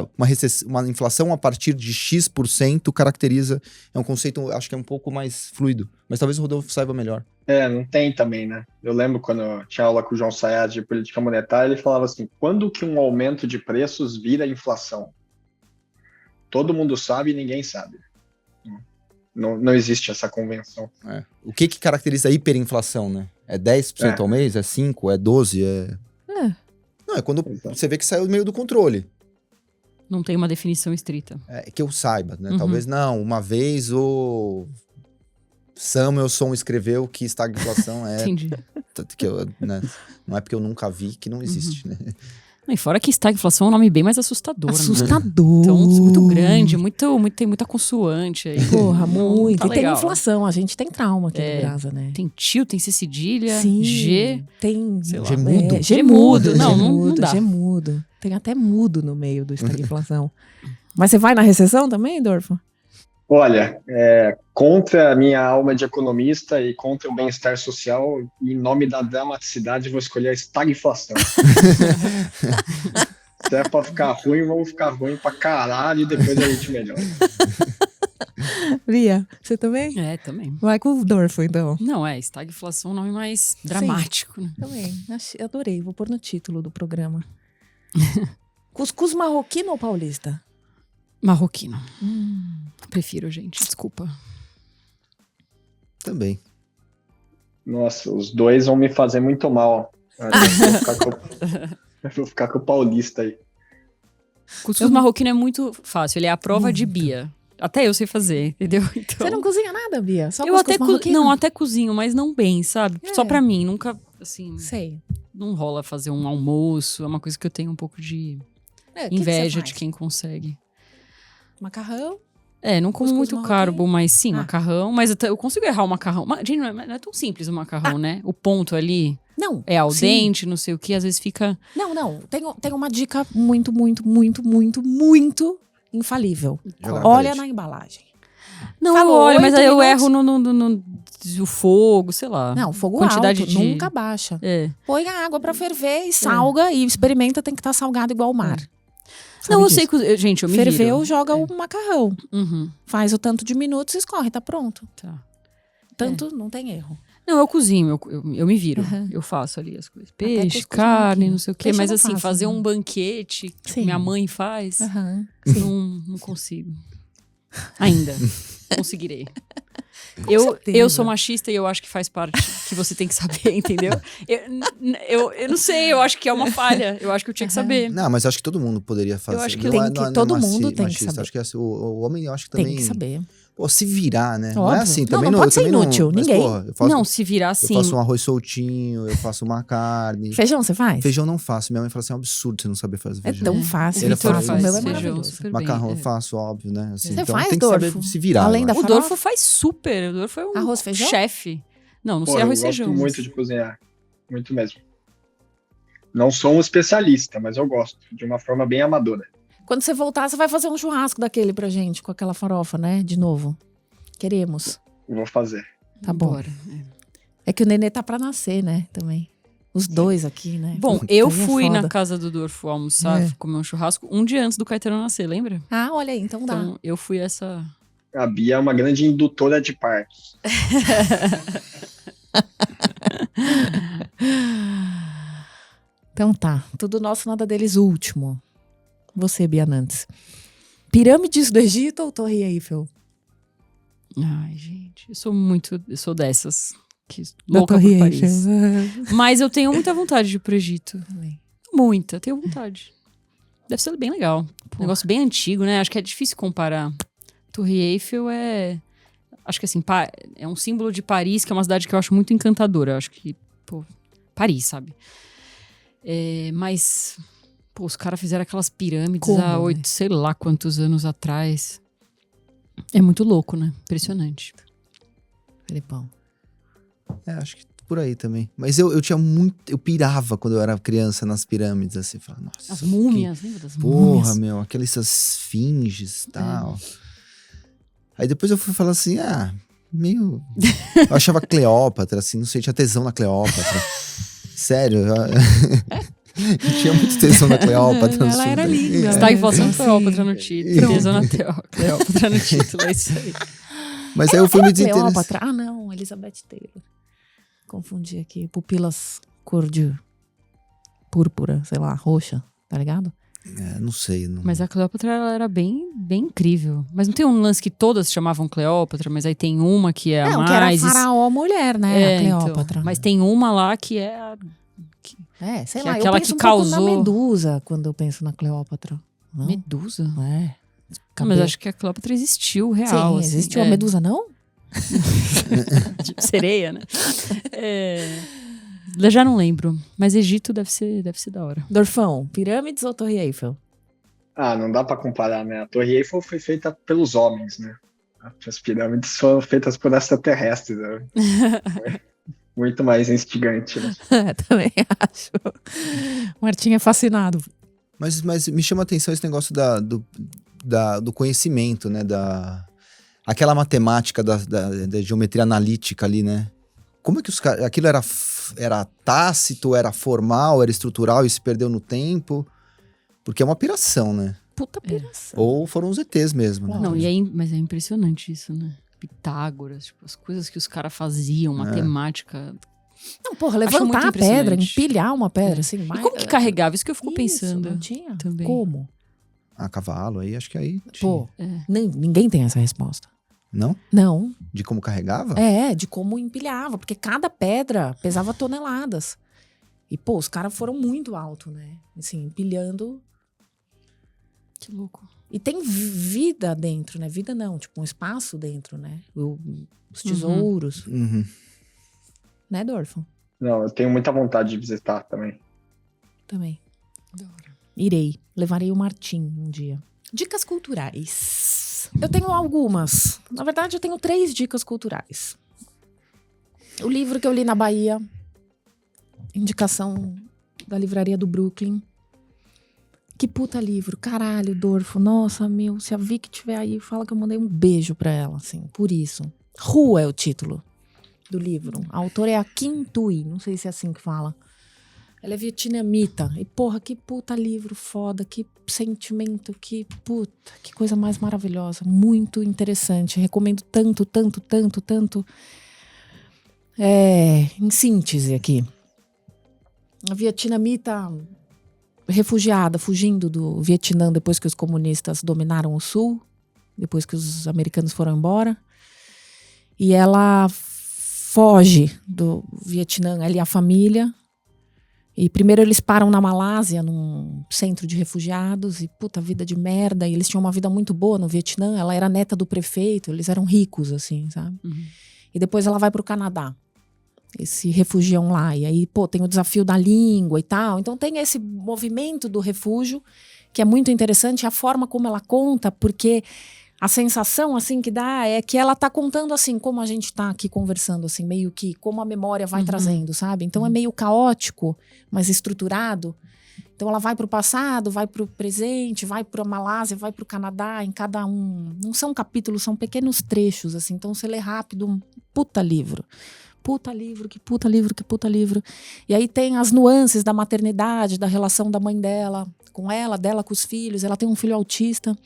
uma inflação a partir de X% caracteriza, é um conceito, acho que é um pouco mais fluido, mas talvez o Rodolfo saiba melhor. Não tem também, né? Eu lembro quando eu tinha aula com o João Sayad de política monetária, ele falava assim, quando que um aumento de preços vira inflação? Todo mundo sabe e ninguém sabe. Não existe essa convenção. O que caracteriza a hiperinflação, né? É 10% ao mês? É 5%? É 12%? Não, é quando você vê que saiu do meio do controle. Não tem uma definição estrita. É que eu saiba, né? Uhum. Talvez não. Uma vez o Samuelson escreveu que estagflação é... Entendi. né? Não é porque eu nunca vi que não existe, né? E fora que estagflação é um nome bem mais assustador. Né? Assustador. Então, muito grande, tem muita consoante aí. Porra, Não muito. tá E tem legal. inflação, a gente tem trauma aqui no Brasa, né? Tem tio, tem C cedilha, Sim, G. tem... sei lá. Gemudo. Gemudo. Não dá. Gemudo. Tem até mudo no meio do estagflação. Mas você vai na recessão também, Dorfo? Olha, contra a minha alma de economista e contra o bem-estar social, em nome da dramaticidade, vou escolher a estagflação. Se é pra ficar ruim, vamos ficar ruim pra caralho e depois a gente melhora. Bia, você também? É, também. Vai com o Dorfo, então. Não, estagflação é um nome mais dramático, né? Também. Adorei, vou pôr no título do programa. Cuscuz marroquino ou paulista? Marroquino. Prefiro, gente, desculpa. Também. Nossa, os dois vão me fazer muito mal. Eu vou ficar com o paulista aí. Cuscuz marroquino é muito fácil, ele é a prova de Bia. Até eu sei fazer, entendeu? Então, Você não cozinha nada, Bia? Só eu cuscuz marroquino? até cozinho, mas não bem, sabe? Só pra mim, nunca, assim, Sei. não rola fazer um almoço, é uma coisa que eu tenho um pouco de Que inveja que de quem consegue. Macarrão? Não como Cuscuz muito marroquino? carbo, mas sim, macarrão. Mas eu consigo errar o macarrão. Gente, não é tão simples o macarrão, né? O ponto ali Não. é al sim. dente, não sei o que, às vezes fica... Não. Tem uma dica muito infalível. Joga na Olha parede. na embalagem. Não, Falou, olha, mas 8 aí eu minutos. erro no fogo, sei lá. Não, fogo Quantidade alto, de... nunca baixa. Põe a água pra ferver e salga e experimenta, tem que estar salgado igual o mar. Não, eu Sabe sei que... Gente, eu me Ferveu, viro. joga o macarrão. Uhum, Faz o tanto de minutos, escorre, tá pronto. tá. Tanto, não tem erro. Não, eu cozinho, eu me viro. Uhum. Eu faço ali as coisas. Até Peixe, cuscuz carne, marroquino. não sei o quê. Peixe eu Mas não assim, faço, fazer não. um banquete, tipo, Sim. minha mãe faz, Aham. não consigo. Ainda. Conseguirei. certeza. Eu sou machista e eu acho que faz parte que você tem que saber, entendeu? Eu não sei, eu acho que é uma falha. Eu acho que eu tinha que saber. Não, mas acho que todo mundo poderia fazer. Eu acho que Não tem é- que- não é todo maci- mundo tem que machista. saber. Acho que assim, o homem, eu acho que também... Tem que saber. Pô, se virar, né? Não Óbvio. é assim. Não, Também não pode eu ser também inútil, mas, ninguém. porra, eu faço, Não, se virar eu assim. faço um arroz soltinho, eu faço uma carne. Feijão, você faz? Feijão não faço. Minha mãe fala assim, é um absurdo você não saber fazer É feijão. tão O fácil. Ele Vitor faz. faz O meu é feijão maravilhoso. super Macarrão bem. eu faço, óbvio, né? Assim, Você então faz, tem que saber Dorfo? se virar. Além eu da acho. O farofa? Dorfo faz super. O Dorfo é um Arroz, feijão? chefe. Não, não Pô, sei eu arroz e gosto feijão. muito de cozinhar. Muito mesmo. Não sou um especialista, mas eu gosto. De uma forma bem amadora. Quando você voltar, você vai fazer um churrasco daquele pra gente, com aquela farofa, né? De novo. Queremos. Vou fazer. Tá bom. Bora. É que o nenê tá pra nascer, né? Também. Os dois aqui, né? Bom, Puta, eu aí é fui foda. na casa do Dorfo almoçar, comer um churrasco, um dia antes do Caetano nascer, lembra? Ah, olha aí, então dá. Então, eu fui essa... A Bia é uma grande indutora de partos. Então tá. Tudo nosso, nada deles. Último. Você, Bianantes. Pirâmides do Egito ou Torre Eiffel? Ai, gente, eu sou dessas. Que Da louca Torre por Paris. Eiffel. Mas eu tenho muita vontade de ir pro Egito. Também. Muita, tenho vontade. Deve ser bem legal. Porra. Negócio bem antigo, né? Acho que é difícil comparar. Torre Eiffel é... Acho que assim, é um símbolo de Paris, que é uma cidade que eu acho muito encantadora. Eu acho que, pô, Paris, sabe? Mas, pô, os caras fizeram aquelas pirâmides Como, há né? sei lá quantos anos atrás. É muito louco, né? Impressionante. Felipão. Acho que por aí também. Mas eu tinha muito... Eu pirava quando eu era criança nas pirâmides, assim. Falava, nossa, As múmias, lembra das Porra, múmias? meu, aquelas esfinges e tal. Aí depois eu fui falar assim, meio... Eu achava Cleópatra, assim, não sei, tinha tesão na Cleópatra. Sério, eu tinha muito tesão na Cleópatra. Ela era linda. Você tá em voz Então, Cleópatra no assim, título. pronto. Tesão na Cleópatra no título, é isso aí. Mas aí eu fui me desinteressar. Cleópatra. Ah, não. Elizabeth Taylor. Confundi aqui. Pupilas cor de púrpura, sei lá, roxa. Tá ligado? Não sei. Não... Mas a Cleópatra ela era bem incrível. Mas não tem um lance que todas chamavam Cleópatra, mas aí tem uma que é a Não, que era a mais... faraó mulher, né? A então. Cleópatra. Mas tem uma lá que é a... sei que é lá, aquela eu penso que um causou- pouco na Medusa quando eu penso na Cleópatra. Não? Medusa. É. Mas acho que a Cleópatra existiu real. Sim, assim. existiu a Medusa, não? Tipo sereia, né? Eu já não lembro. Mas Egito deve ser da hora. Dorfão, pirâmides ou Torre Eiffel? Não dá pra comparar, né? A Torre Eiffel foi feita pelos homens, né? As pirâmides foram feitas por extraterrestres, né? Muito mais instigante, né? Também acho. Martim é fascinado. Mas me chama a atenção esse negócio do conhecimento, né? Aquela matemática da geometria analítica ali, né? Como é que os caras... Aquilo era tácito, era formal, era estrutural e se perdeu no tempo? Porque é uma piração, né? Puta piração. Ou foram os ETs mesmo, né? Não, mas é impressionante isso, né? Pitágoras, tipo, as coisas que os caras faziam, matemática. Não, porra, Acho muito levantar a pedra, impressionante. empilhar uma pedra, assim. E como que carregava? Isso que eu fico pensando. Não tinha? também. Como? Cavalo aí, acho que aí tinha. Pô, ninguém tem essa resposta. Não? Não. De como carregava? De como empilhava, porque cada pedra pesava toneladas. E, pô, os caras foram muito alto, né? Assim, empilhando. Que louco. E tem vida dentro, né? Vida não, tipo um espaço dentro, né? Os tesouros, Uhum. né, Dorfo? Não, eu tenho muita vontade de visitar também. Também. Da hora. Irei. Levarei o Martim um dia. Dicas culturais. Eu tenho algumas. Na verdade, eu tenho 3 dicas culturais. O livro que eu li na Bahia. Indicação da livraria do Brooklyn. Que puta livro. Caralho, Dorfo. Nossa, meu. Se a Vicky estiver aí, fala que eu mandei um beijo pra ela, assim. Por isso. Rua é o título do livro. A autora é a Kim Thuy. Não sei se é assim que fala. Ela é vietnamita. E, porra, que puta livro foda. Que sentimento. Que puta. Que coisa mais maravilhosa. Muito interessante. Recomendo tanto, tanto, tanto, tanto. Em síntese aqui. A vietnamita refugiada, fugindo do Vietnã depois que os comunistas dominaram o sul. Depois que os americanos foram embora. E ela foge do Vietnã, ali a família. E primeiro eles param na Malásia, num centro de refugiados, e puta, vida de merda. E eles tinham uma vida muito boa no Vietnã. Ela era neta do prefeito, eles eram ricos, assim, sabe? Uhum. E depois ela vai pro Canadá. Eles se refugiam lá. E aí, pô, tem o desafio da língua e tal. Então tem esse movimento do refúgio, que é muito interessante. A forma como ela conta, porque a sensação, assim, que dá é que ela tá contando, assim, como a gente tá aqui conversando, assim, meio que como a memória vai trazendo, sabe? Então é meio caótico, mas estruturado. Então ela vai pro passado, vai pro presente, vai pra Malásia, vai pro Canadá, em cada um. Não são capítulos, são pequenos trechos, assim. Então você lê rápido um puta livro. Puta livro, que puta livro, que puta livro. E aí tem as nuances da maternidade, da relação da mãe dela com ela, dela com os filhos. Ela tem um filho autista.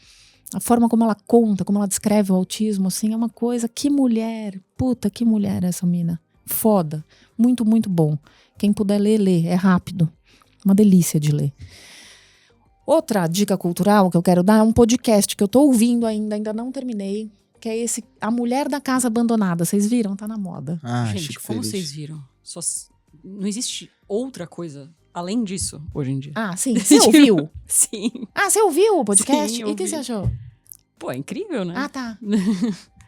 A forma como ela conta, como ela descreve o autismo, assim, é uma coisa. Que mulher, puta, que mulher essa mina. Foda. Muito, muito bom. Quem puder ler, lê. É rápido. Uma delícia de ler. Outra dica cultural que eu quero dar é um podcast que eu tô ouvindo ainda não terminei, que é esse A Mulher da Casa Abandonada. Vocês viram? Tá na moda. Gente, Chico como Feliz. vocês viram? Não existe outra coisa além disso hoje em dia. Ah, sim. Você ouviu? Sim. Ah, você ouviu o podcast? Sim, E o que ouvi. você achou? Pô, é incrível, né? Ah, tá.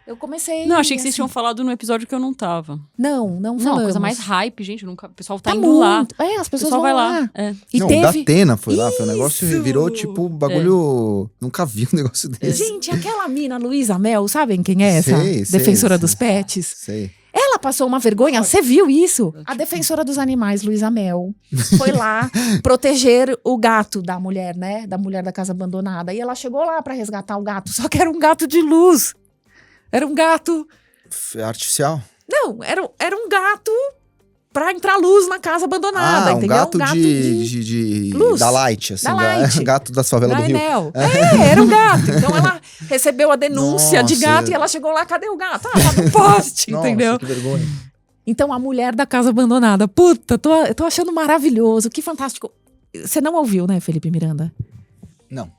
Eu comecei... Não, achei que vocês assim, tinham falado no episódio que eu não tava. Não Não, falamos. coisa mais hype, gente. O pessoal tá Tá indo lá. muito. É, as O pessoas pessoal vão vai lá. É. E não, teve... da Atena foi lá, foi um negócio que Isso! virou tipo bagulho. Nunca vi um negócio desse. Gente, aquela mina Luísa Mel, sabem quem é essa? Sei, sei, Defensora sei. dos pets. Sei. Ela passou uma vergonha, você viu isso? A defensora dos animais, Luísa Mel, foi lá proteger o gato da mulher, né? Da mulher da casa abandonada. E ela chegou lá pra resgatar o gato, só que era um gato de luz. Era um gato... Artificial. Não, era um gato pra entrar luz na casa abandonada, Um entendeu? gato, Um gato de luz. da Light, assim. Da Light. Gato da favela da do Rio. Enel. Era um gato. Então ela recebeu a denúncia de Nossa. gato e ela chegou lá, cadê o gato? Ah, tá no poste, Nossa, entendeu? que vergonha. Então, a mulher da casa abandonada. Puta, tô achando maravilhoso. Que fantástico. Você não ouviu, né, Felipe Miranda? Não.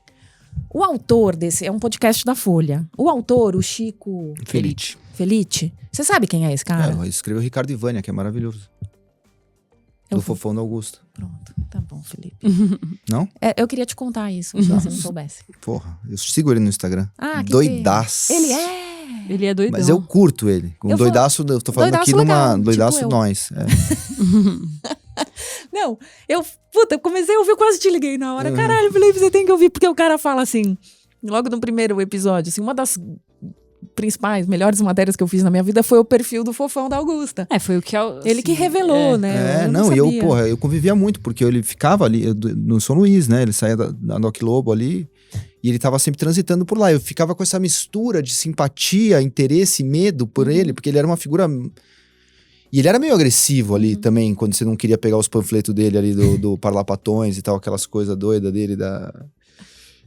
O autor desse... É um podcast da Folha. O autor, o Chico... Felite. Felite. Você sabe quem é esse cara? Escreveu o Ricardo Ivânia, que é maravilhoso. Eu Do vou- Fofão do Augusto. Pronto. Tá bom, Felipe. Não? Eu queria te contar isso, se você não soubesse. Porra, eu sigo ele no Instagram. Ah, que Doidaço. Ele é... Ele é doidão. Mas eu curto ele. Com Eu vou- doidaço, eu tô falando Doidaço aqui numa. legal, Doidaço tipo eu. nós. Não, eu comecei a ouvir, eu quase te liguei na hora. Uhum. Caralho, Felipe, você tem que ouvir, porque o cara fala assim, logo no primeiro episódio, assim, uma das principais, melhores matérias que eu fiz na minha vida foi o perfil do Fofão da Augusta. foi o que... Ele que revelou, né? Eu não e eu, sabia. porra, eu convivia muito, porque ele ficava ali no São Luís, né? Ele saía da Doc Lobo ali, e ele tava sempre transitando por lá. Eu ficava com essa mistura de simpatia, interesse e medo por ele, porque ele era uma figura... E ele era meio agressivo ali também, quando você não queria pegar os panfletos dele ali do Parlapatões e tal, aquelas coisas doidas dele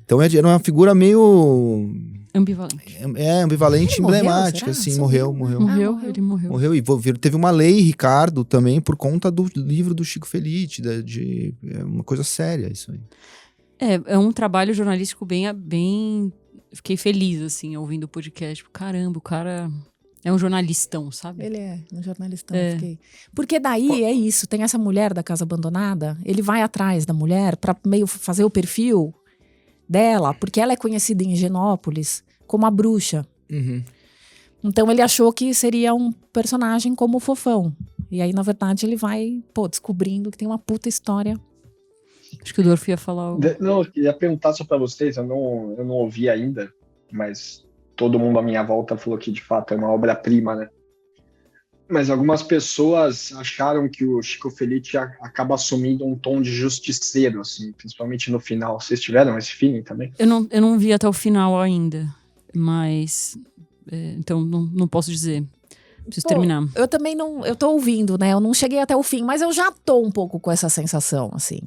Então era uma figura meio... Ambivalente. ambivalente, Ele morreu, emblemática, será? assim, Sumiu. morreu. morreu. Ele morreu. Morreu e teve uma lei, Ricardo, também por conta do livro do Chico Felice, é uma coisa séria isso aí. É um trabalho jornalístico bem... Fiquei feliz, assim, ouvindo o podcast. Tipo, caramba, o cara é um jornalistão, sabe? Ele é um jornalistão, eu fiquei. Porque daí é isso, tem essa mulher da casa abandonada, ele vai atrás da mulher pra meio fazer o perfil dela, porque ela é conhecida em Higienópolis como a bruxa. Então ele achou que seria um personagem como o Fofão. E aí, na verdade, ele vai, descobrindo que tem uma puta história. Acho que o Dorf ia falar... Não, eu queria perguntar só para vocês, eu não ouvi ainda, mas todo mundo à minha volta falou que de fato é uma obra-prima, né? Mas algumas pessoas acharam que o Chico Felice acaba assumindo um tom de justiceiro, assim, principalmente no final. Vocês tiveram esse feeling também? Eu não vi até o final ainda, mas... então, não posso dizer. Preciso terminar. Eu também não... Eu tô ouvindo, né? Eu não cheguei até o fim, mas eu já tô um pouco com essa sensação, assim.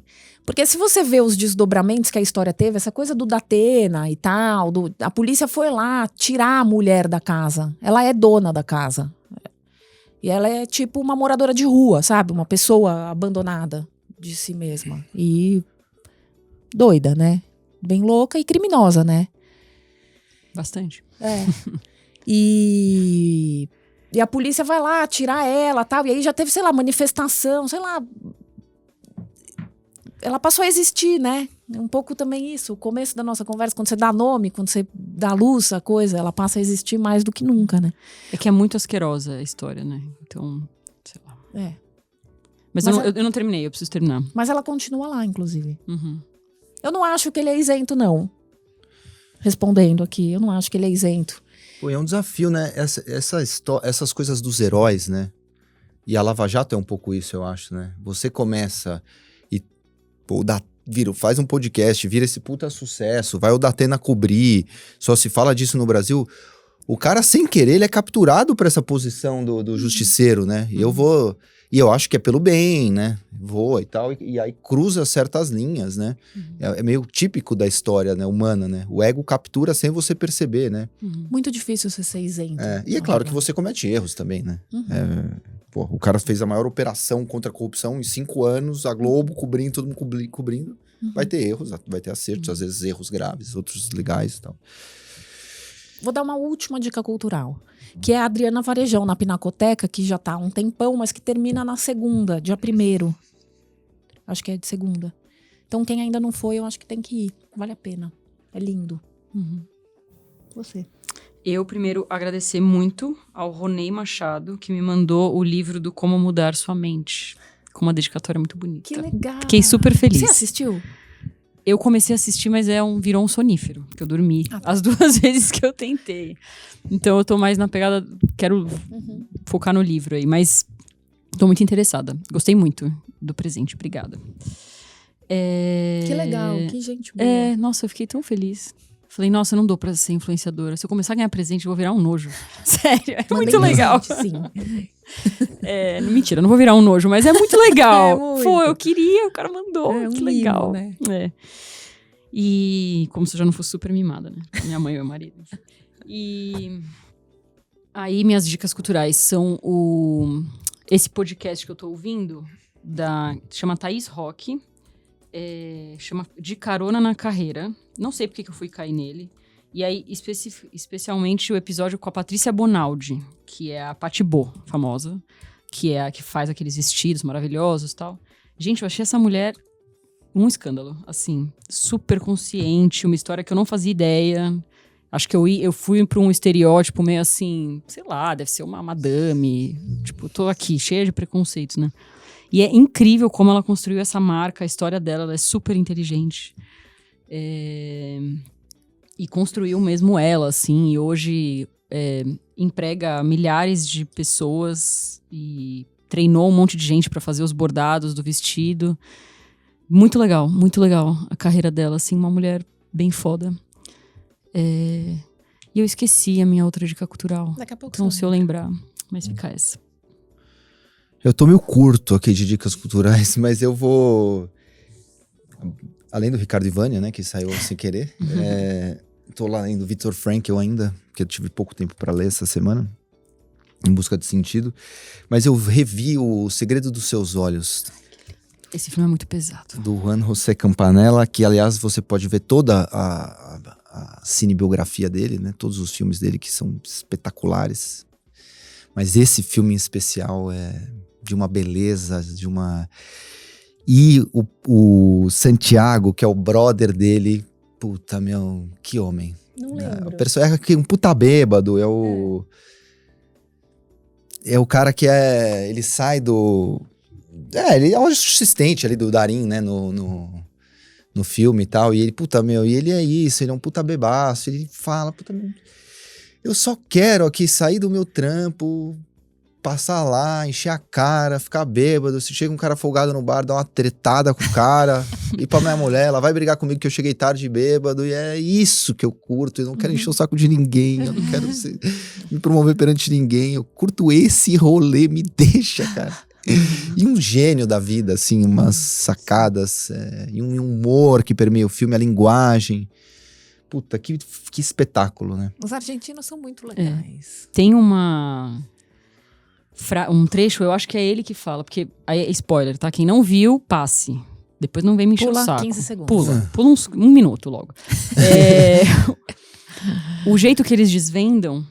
Porque se você vê os desdobramentos que a história teve, essa coisa do Datena e tal, a polícia foi lá tirar a mulher da casa. Ela é dona da casa. E ela é tipo uma moradora de rua, sabe? Uma pessoa abandonada de si mesma. E doida, né? Bem louca e criminosa, né? Bastante. E a polícia vai lá tirar ela, tal. E aí já teve, sei lá, manifestação, sei lá. Ela passou a existir, né? Um pouco também isso. O começo da nossa conversa, quando você dá nome, quando você dá luz à coisa, ela passa a existir mais do que nunca, né? É que é muito asquerosa a história, né? Então, sei lá. Mas eu não terminei, eu preciso terminar. Mas ela continua lá, inclusive. Uhum. Eu não acho que ele é isento, não. respondendo aqui. Eu não acho que ele é isento. Pô, é um desafio, né? Essas coisas dos heróis, né? E a Lava Jato é um pouco isso, eu acho, né? Você começa e faz um podcast, vira esse puta sucesso, vai o Datena cobrir, só se fala disso no Brasil. O cara, sem querer, ele é capturado por essa posição do justiceiro, né? E eu acho que é pelo bem, né? Voa e tal, e aí cruza certas linhas, né? É meio típico da história, né, humana, né? O ego captura sem você perceber, né? Muito difícil você ser isento. E é claro que você comete erros também, né? Pô, o cara fez a maior operação contra a corrupção em 5 anos, a Globo cobrindo, todo mundo cobrindo. Vai ter erros, vai ter acertos, às vezes erros graves, outros legais e tal. Vou dar uma última dica cultural, que é a Adriana Varejão, na Pinacoteca, que já tá há um tempão, mas que termina na segunda, dia 1º. Acho que é de segunda. Então, quem ainda não foi, eu acho que tem que ir. Vale a pena. É lindo. Você. Eu, primeiro, agradecer muito ao Ronei Machado, que me mandou o livro do Como Mudar Sua Mente, com uma dedicatória muito bonita. Que legal. Fiquei super feliz. Você assistiu? Eu comecei a assistir, mas virou um sonífero, que eu dormi as 2 vezes que eu tentei. Então eu tô mais na pegada, quero focar no livro aí, mas tô muito interessada. Gostei muito do presente, obrigada. Que legal, que gente boa. Nossa, eu fiquei tão feliz. Falei, nossa, não dou pra ser influenciadora. Se eu começar a ganhar presente, eu vou virar um nojo. Sério, é muito legal. Sim. Mentira, não vou virar um nojo, mas é muito legal. Muito. Pô, eu queria, o cara mandou. É um que legal. mimo, né? E como se eu já não fosse super mimada, né? Minha mãe e meu marido. E aí minhas dicas culturais são esse podcast que eu tô ouvindo, chama Thaís Roque, chama De Carona na Carreira. Não sei porque que eu fui cair nele. E aí, especialmente o episódio com a Patrícia Bonaldi, que é a Patibô, famosa, que é a que faz aqueles vestidos maravilhosos e tal. Gente, eu achei essa mulher um escândalo, assim, super consciente, uma história que eu não fazia ideia. Acho que eu fui pra um estereótipo meio assim, sei lá, deve ser uma madame. Tipo, eu tô aqui, cheia de preconceitos, né? E é incrível como ela construiu essa marca, a história dela, ela é super inteligente. E construiu mesmo ela, assim, e hoje emprega milhares de pessoas e treinou um monte de gente pra fazer os bordados do vestido. Muito legal a carreira dela, assim, uma mulher bem foda. E eu esqueci a minha outra dica cultural. Daqui a pouco então, se eu lembrar, mas fica essa. Eu tô meio curto aqui de dicas culturais, mas eu vou... Além do Ricardo e Vânia, né, que saiu sem querer, tô lá lendo Viktor Frankl ainda, que eu tive pouco tempo para ler essa semana, em busca de sentido. Mas eu revi O Segredo dos Seus Olhos. Esse filme é muito pesado. Do Juan José Campanella, que, aliás, você pode ver toda a cinebiografia dele, né? Todos os filmes dele que são espetaculares. Mas esse filme em especial é de uma beleza, de uma... E o Santiago, que é o brother dele, puta, meu, que homem. Não lembro. O personagem é um puta bêbado, é o cara que ele sai do... ele é o assistente ali do Darín, né, no filme e tal, e ele, puta, meu, e ele é isso, ele é um puta bebaço, ele fala, puta, meu, eu só quero aqui sair do meu trampo, passar lá, encher a cara, ficar bêbado, se chega um cara folgado no bar, dar uma tretada com o cara, ir pra minha mulher, ela vai brigar comigo que eu cheguei tarde bêbado, e é isso que eu curto, eu não quero encher o saco de ninguém, eu não quero me promover perante ninguém, eu curto esse rolê, me deixa, cara. E um gênio da vida, assim, umas sacadas, e um humor que permeia o filme, a linguagem. Puta, que espetáculo, né? Os argentinos são muito legais. Tem um trecho, eu acho que é ele que fala, porque aí é spoiler, tá? Quem não viu, passe. Depois não vem me encher o saco. 15 segundos. Pula um minuto logo. O jeito que eles desvendam,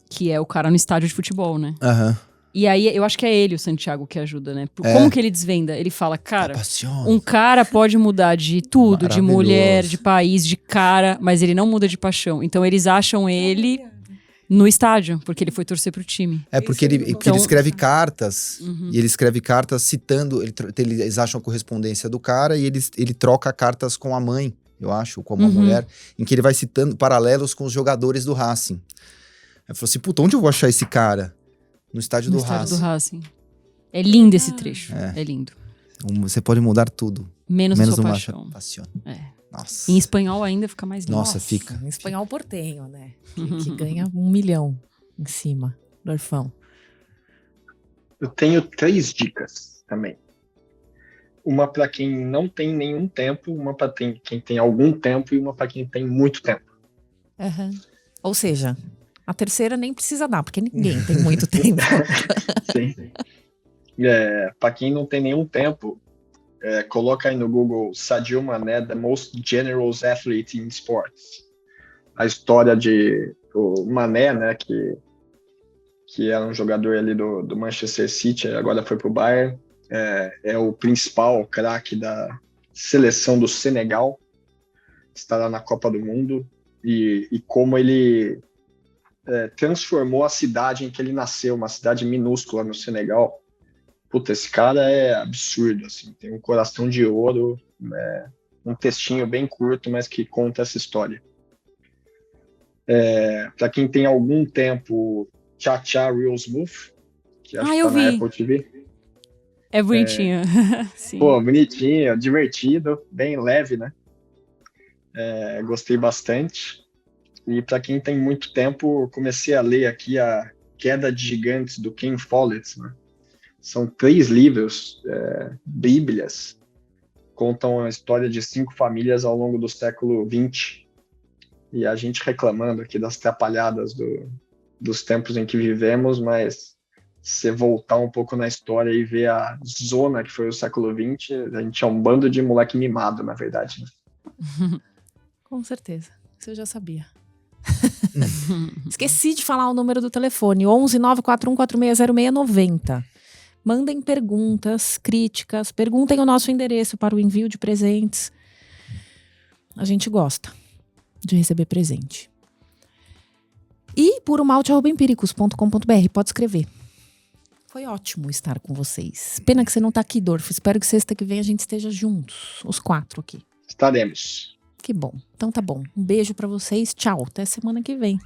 que é o cara no estádio de futebol, né? Aham. E aí, eu acho que é ele, o Santiago, que ajuda, né? Como que ele desvenda? Ele fala, cara, um cara pode mudar de tudo, de mulher, de país, de cara, mas ele não muda de paixão. Então, eles acham ele no estádio, porque ele foi torcer pro time. Porque ele escreve cartas, e ele escreve cartas citando, eles acham a correspondência do cara, e ele troca cartas com a mãe. eu acho, com uma mulher, em que ele vai citando paralelos com os jogadores do Racing. Aí eu falei assim, puta, onde eu vou achar esse cara? No estádio do Racing. É lindo esse trecho, é lindo. Você pode mudar tudo. Menos a sua paixão. É. Nossa. Em espanhol ainda fica mais lindo. Nossa, fica. Em espanhol portenho, né? Que ganha 1 milhão em cima do Orfão. Eu tenho 3 dicas também. Uma para quem não tem nenhum tempo, uma para quem tem algum tempo e uma para quem tem muito tempo. Ou seja, a terceira nem precisa dar, porque ninguém tem muito tempo. Sim. Para quem não tem nenhum tempo, coloca aí no Google Sadio Mané, the most generous athlete in sports. A história de o Mané, né, que era um jogador ali do Manchester City, agora foi pro Bayern, é o principal craque da seleção do Senegal, estará na Copa do Mundo, e como ele transformou a cidade em que ele nasceu, uma cidade minúscula no Senegal. Puta, esse cara é absurdo, assim, tem um coração de ouro, um textinho bem curto, mas que conta essa história. Para quem tem algum tempo, Cha-Cha Real Smooth, que acho que tá na Apple TV. É bonitinho. Sim. Pô, bonitinho, divertido, bem leve, né? Gostei bastante. E para quem tem muito tempo, comecei a ler aqui a Queda de Gigantes, do Ken Follett, né? São 3 livros, bíblias, contam a história de 5 famílias ao longo do século XX. E a gente reclamando aqui das atrapalhadas dos tempos em que vivemos, mas se voltar um pouco na história e ver a zona que foi o século XX, a gente é um bando de moleque mimado, na verdade. Né? Com certeza, isso eu já sabia. Esqueci de falar o número do telefone, 11 941 460690. Mandem perguntas, críticas, perguntem o nosso endereço para o envio de presentes. A gente gosta de receber presente. E puromalte@empiricus.com.br, pode escrever. Foi ótimo estar com vocês. Pena que você não está aqui, Dorfo. Espero que sexta que vem a gente esteja juntos, os 4 aqui. Estaremos. Que bom. Então tá bom. Um beijo para vocês. Tchau. Até semana que vem.